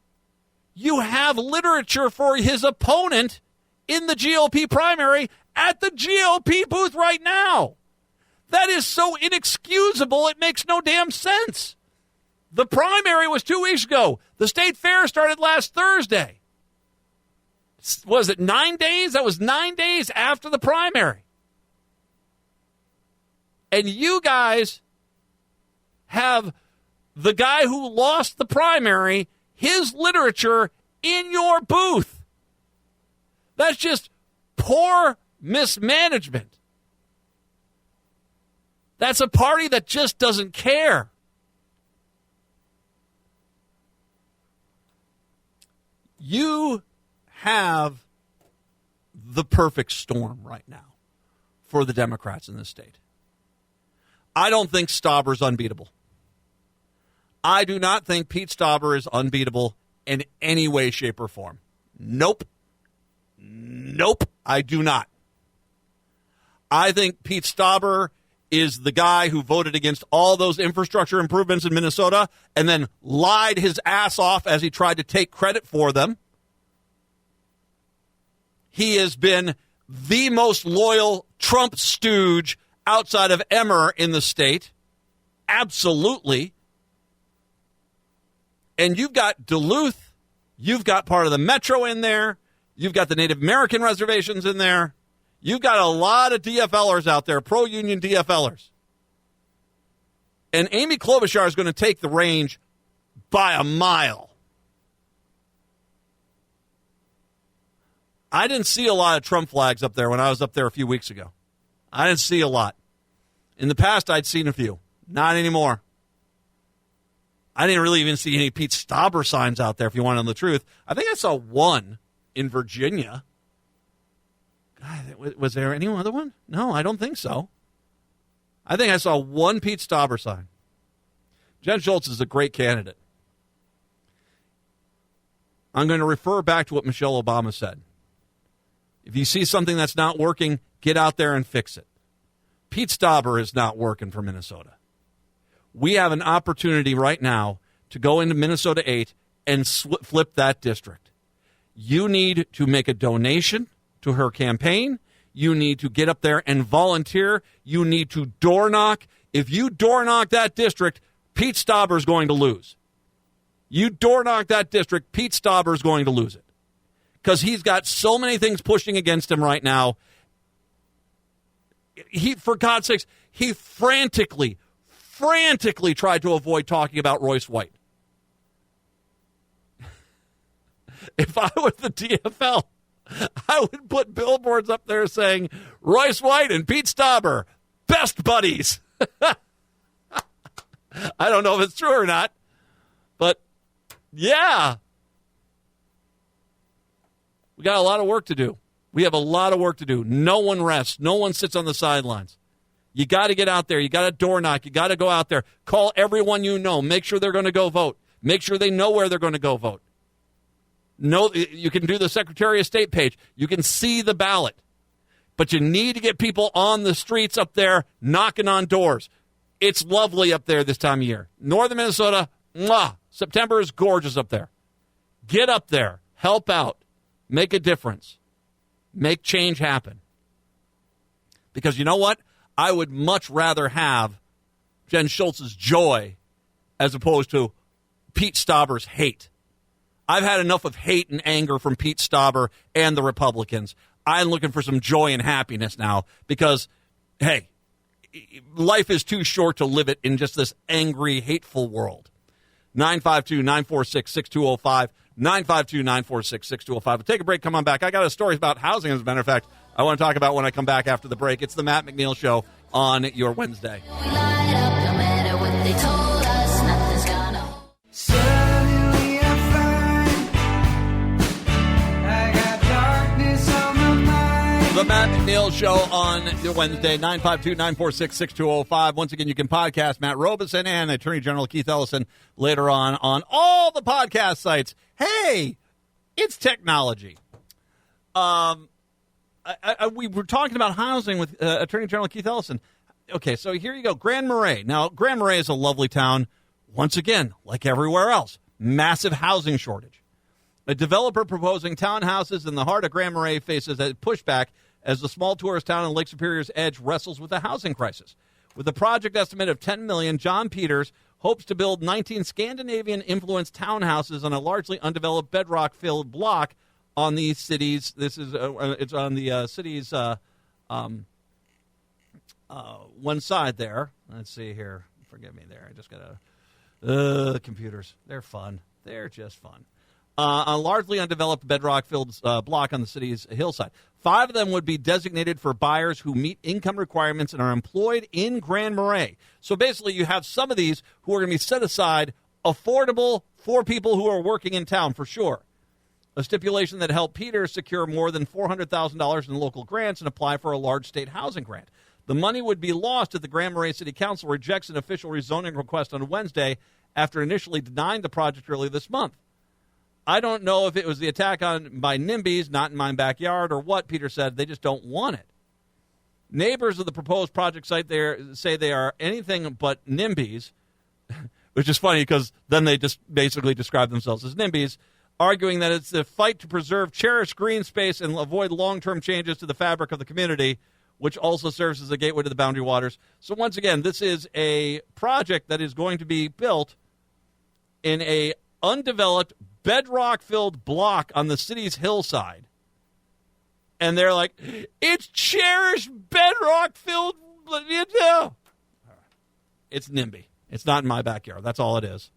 you have literature for his opponent in the GOP primary at the GOP booth right now. That is so inexcusable, it makes no damn sense. The primary was 2 weeks ago. The state fair started last Thursday. Was it 9 days? That was 9 days after the primary. And you guys have the guy who lost the primary, his literature in your booth. That's just poor mismanagement. That's a party that just doesn't care. You have the perfect storm right now for the Democrats in this state. I don't think Stauber's unbeatable. I do not think Pete Stauber is unbeatable in any way, shape, or form. Nope. I do not. I think Pete Stauber is the guy who voted against all those infrastructure improvements in Minnesota and then lied his ass off as he tried to take credit for them. He has been the most loyal Trump stooge outside of Emmer in the state. Absolutely. And you've got Duluth. You've got part of the metro in there. You've got the Native American reservations in there. You've got a lot of DFLers out there, pro-union DFLers. And Amy Klobuchar is going to take the range by a mile. I didn't see a lot of Trump flags up there when I was up there a few weeks ago. I didn't see a lot. In the past, I'd seen a few. Not anymore. I didn't really even see any Pete Stauber signs out there, if you want to know the truth. I think I saw one in Virginia. God, was there any other one? No, I don't think so. I think I saw one Pete Stauber sign. Jen Schultz is a great candidate. I'm going to refer back to what Michelle Obama said. If you see something that's not working, get out there and fix it. Pete Stauber is not working for Minnesota. We have an opportunity right now to go into Minnesota 8 and flip that district. You need to make a donation to her campaign. You need to get up there and volunteer. You need to door knock. If you door knock that district, Pete Stauber is going to lose. You door knock that district, Pete Stauber is going to lose it. Because he's got so many things pushing against him right now. For God's sakes, he frantically tried to avoid talking about Royce White. If I was the DFL, I would put billboards up there saying, Royce White and Pete Stauber, best buddies. I don't know if it's true or not, but yeah. We got a lot of work to do. We have a lot of work to do. No one rests. No one sits on the sidelines. You got to get out there. You got to door knock. You got to go out there. Call everyone you know. Make sure they're going to go vote. Make sure they know where they're going to go vote. No, you can do the Secretary of State page. You can see the ballot. But you need to get people on the streets up there knocking on doors. It's lovely up there this time of year. Northern Minnesota, mwah, September is gorgeous up there. Get up there. Help out. Make a difference. Make change happen. Because you know what? I would much rather have Jen Schultz's joy as opposed to Pete Stauber's hate. I've had enough of hate and anger from Pete Stauber and the Republicans. I'm looking for some joy and happiness now because, hey, life is too short to live it in just this angry, hateful world. 952-946-6205. 952-946-6205. We'll take a break. Come on back. I got a story about housing, as a matter of fact, I want to talk about when I come back after the break. It's the Matt McNeil Show on your Wednesday. Suddenly I find I got darkness on my mind. The Matt McNeil Show on your Wednesday, 952-946-6205. Once again, you can podcast Matt Robeson and Attorney General Keith Ellison later on all the podcast sites. Hey, it's technology. We were talking about housing with Attorney General Keith Ellison. Okay, so here you go. Grand Marais. Now, Grand Marais is a lovely town. Once again, like everywhere else, massive housing shortage. A developer proposing townhouses in the heart of Grand Marais faces a pushback as the small tourist town on Lake Superior's edge wrestles with a housing crisis. With a project estimate of $10 million, John Peters hopes to build 19 Scandinavian-influenced townhouses on a largely undeveloped bedrock-filled block on the city's. It's on the city's one side there. Let's see here. Forgive me there. I just got to. Computers. They're fun. They're just fun. A largely undeveloped bedrock-filled block on the city's hillside. 5 of them would be designated for buyers who meet income requirements and are employed in Grand Marais. So basically, you have some of these who are going to be set aside, affordable for people who are working in town, for sure. A stipulation that helped Peter secure more than $400,000 in local grants and apply for a large state housing grant. The money would be lost if the Grand Marais City Council rejects an official rezoning request on Wednesday after initially denying the project earlier this month. I don't know if it was the attack by NIMBYs, not in my backyard, or what, Peter said. They just don't want it. Neighbors of the proposed project site there say they are anything but NIMBYs, which is funny because then they just basically describe themselves as NIMBYs, arguing that it's the fight to preserve cherished green space and avoid long-term changes to the fabric of the community, which also serves as a gateway to the Boundary Waters. So once again, this is a project that is going to be built in a undeveloped, bedrock-filled block on the city's hillside. And they're like, it's cherished, bedrock-filled. It's NIMBY. It's not in my backyard. That's all it is.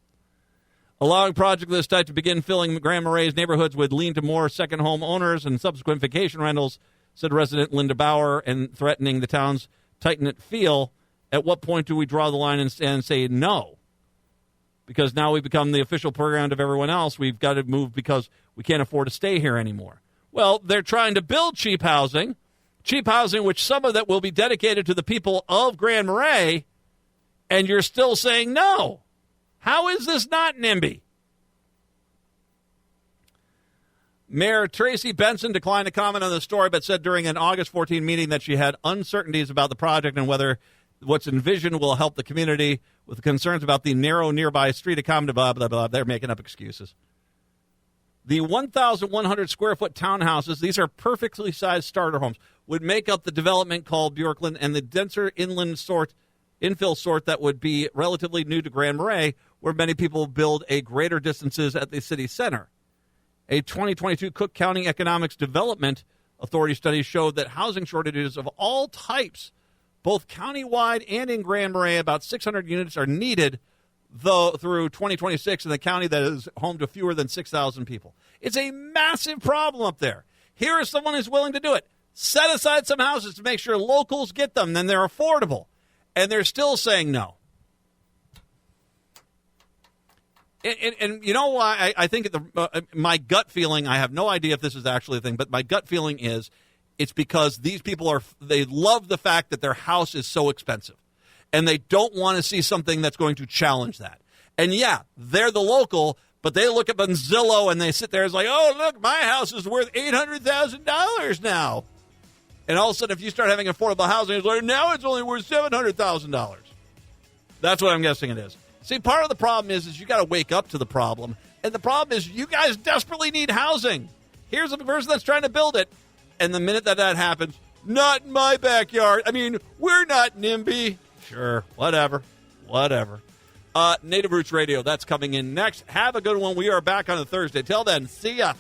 Allowing a project of this type to begin filling Grand Marais neighborhoods would lean to more second home owners and subsequent vacation rentals, said resident Linda Bauer, and threatening the town's tight-knit feel. At what point do we draw the line and say no? Because now we become the official playground of everyone else. We've got to move because we can't afford to stay here anymore. Well, they're trying to build cheap housing which some of that will be dedicated to the people of Grand Marais, and you're still saying no. How is this not NIMBY? Mayor Tracy Benson declined to comment on the story, but said during an August 14 meeting that she had uncertainties about the project and whether what's envisioned will help the community with concerns about the narrow nearby street accommodation, blah, blah, blah. They're making up excuses. The 1,100 square foot townhouses, these are perfectly sized starter homes, would make up the development called Bjorkland, and the denser infill sort that would be relatively new to Grand Marais, where many people build a greater distances at the city center. A 2022 Cook County Economics Development Authority study showed that housing shortages of all types, both countywide and in Grand Marais, about 600 units are needed though through 2026 in the county that is home to fewer than 6,000 people. It's a massive problem up there. Here is someone who's willing to do it. Set aside some houses to make sure locals get them, then they're affordable. And they're still saying no. And you know why? I think my gut feeling, I have no idea if this is actually a thing, but my gut feeling is it's because these people they love the fact that their house is so expensive. And they don't want to see something that's going to challenge that. And yeah, they're the local, but they look up on Zillow and they sit there and it's like, oh, look, my house is worth $800,000 now. And all of a sudden, if you start having affordable housing, it's like, now it's only worth $700,000. That's what I'm guessing it is. See, part of the problem is you got to wake up to the problem. And the problem is you guys desperately need housing. Here's a person that's trying to build it. And the minute that happens, not in my backyard. I mean, we're not NIMBY. Sure, whatever. Native Roots Radio, that's coming in next. Have a good one. We are back on a Thursday. Till then, see ya.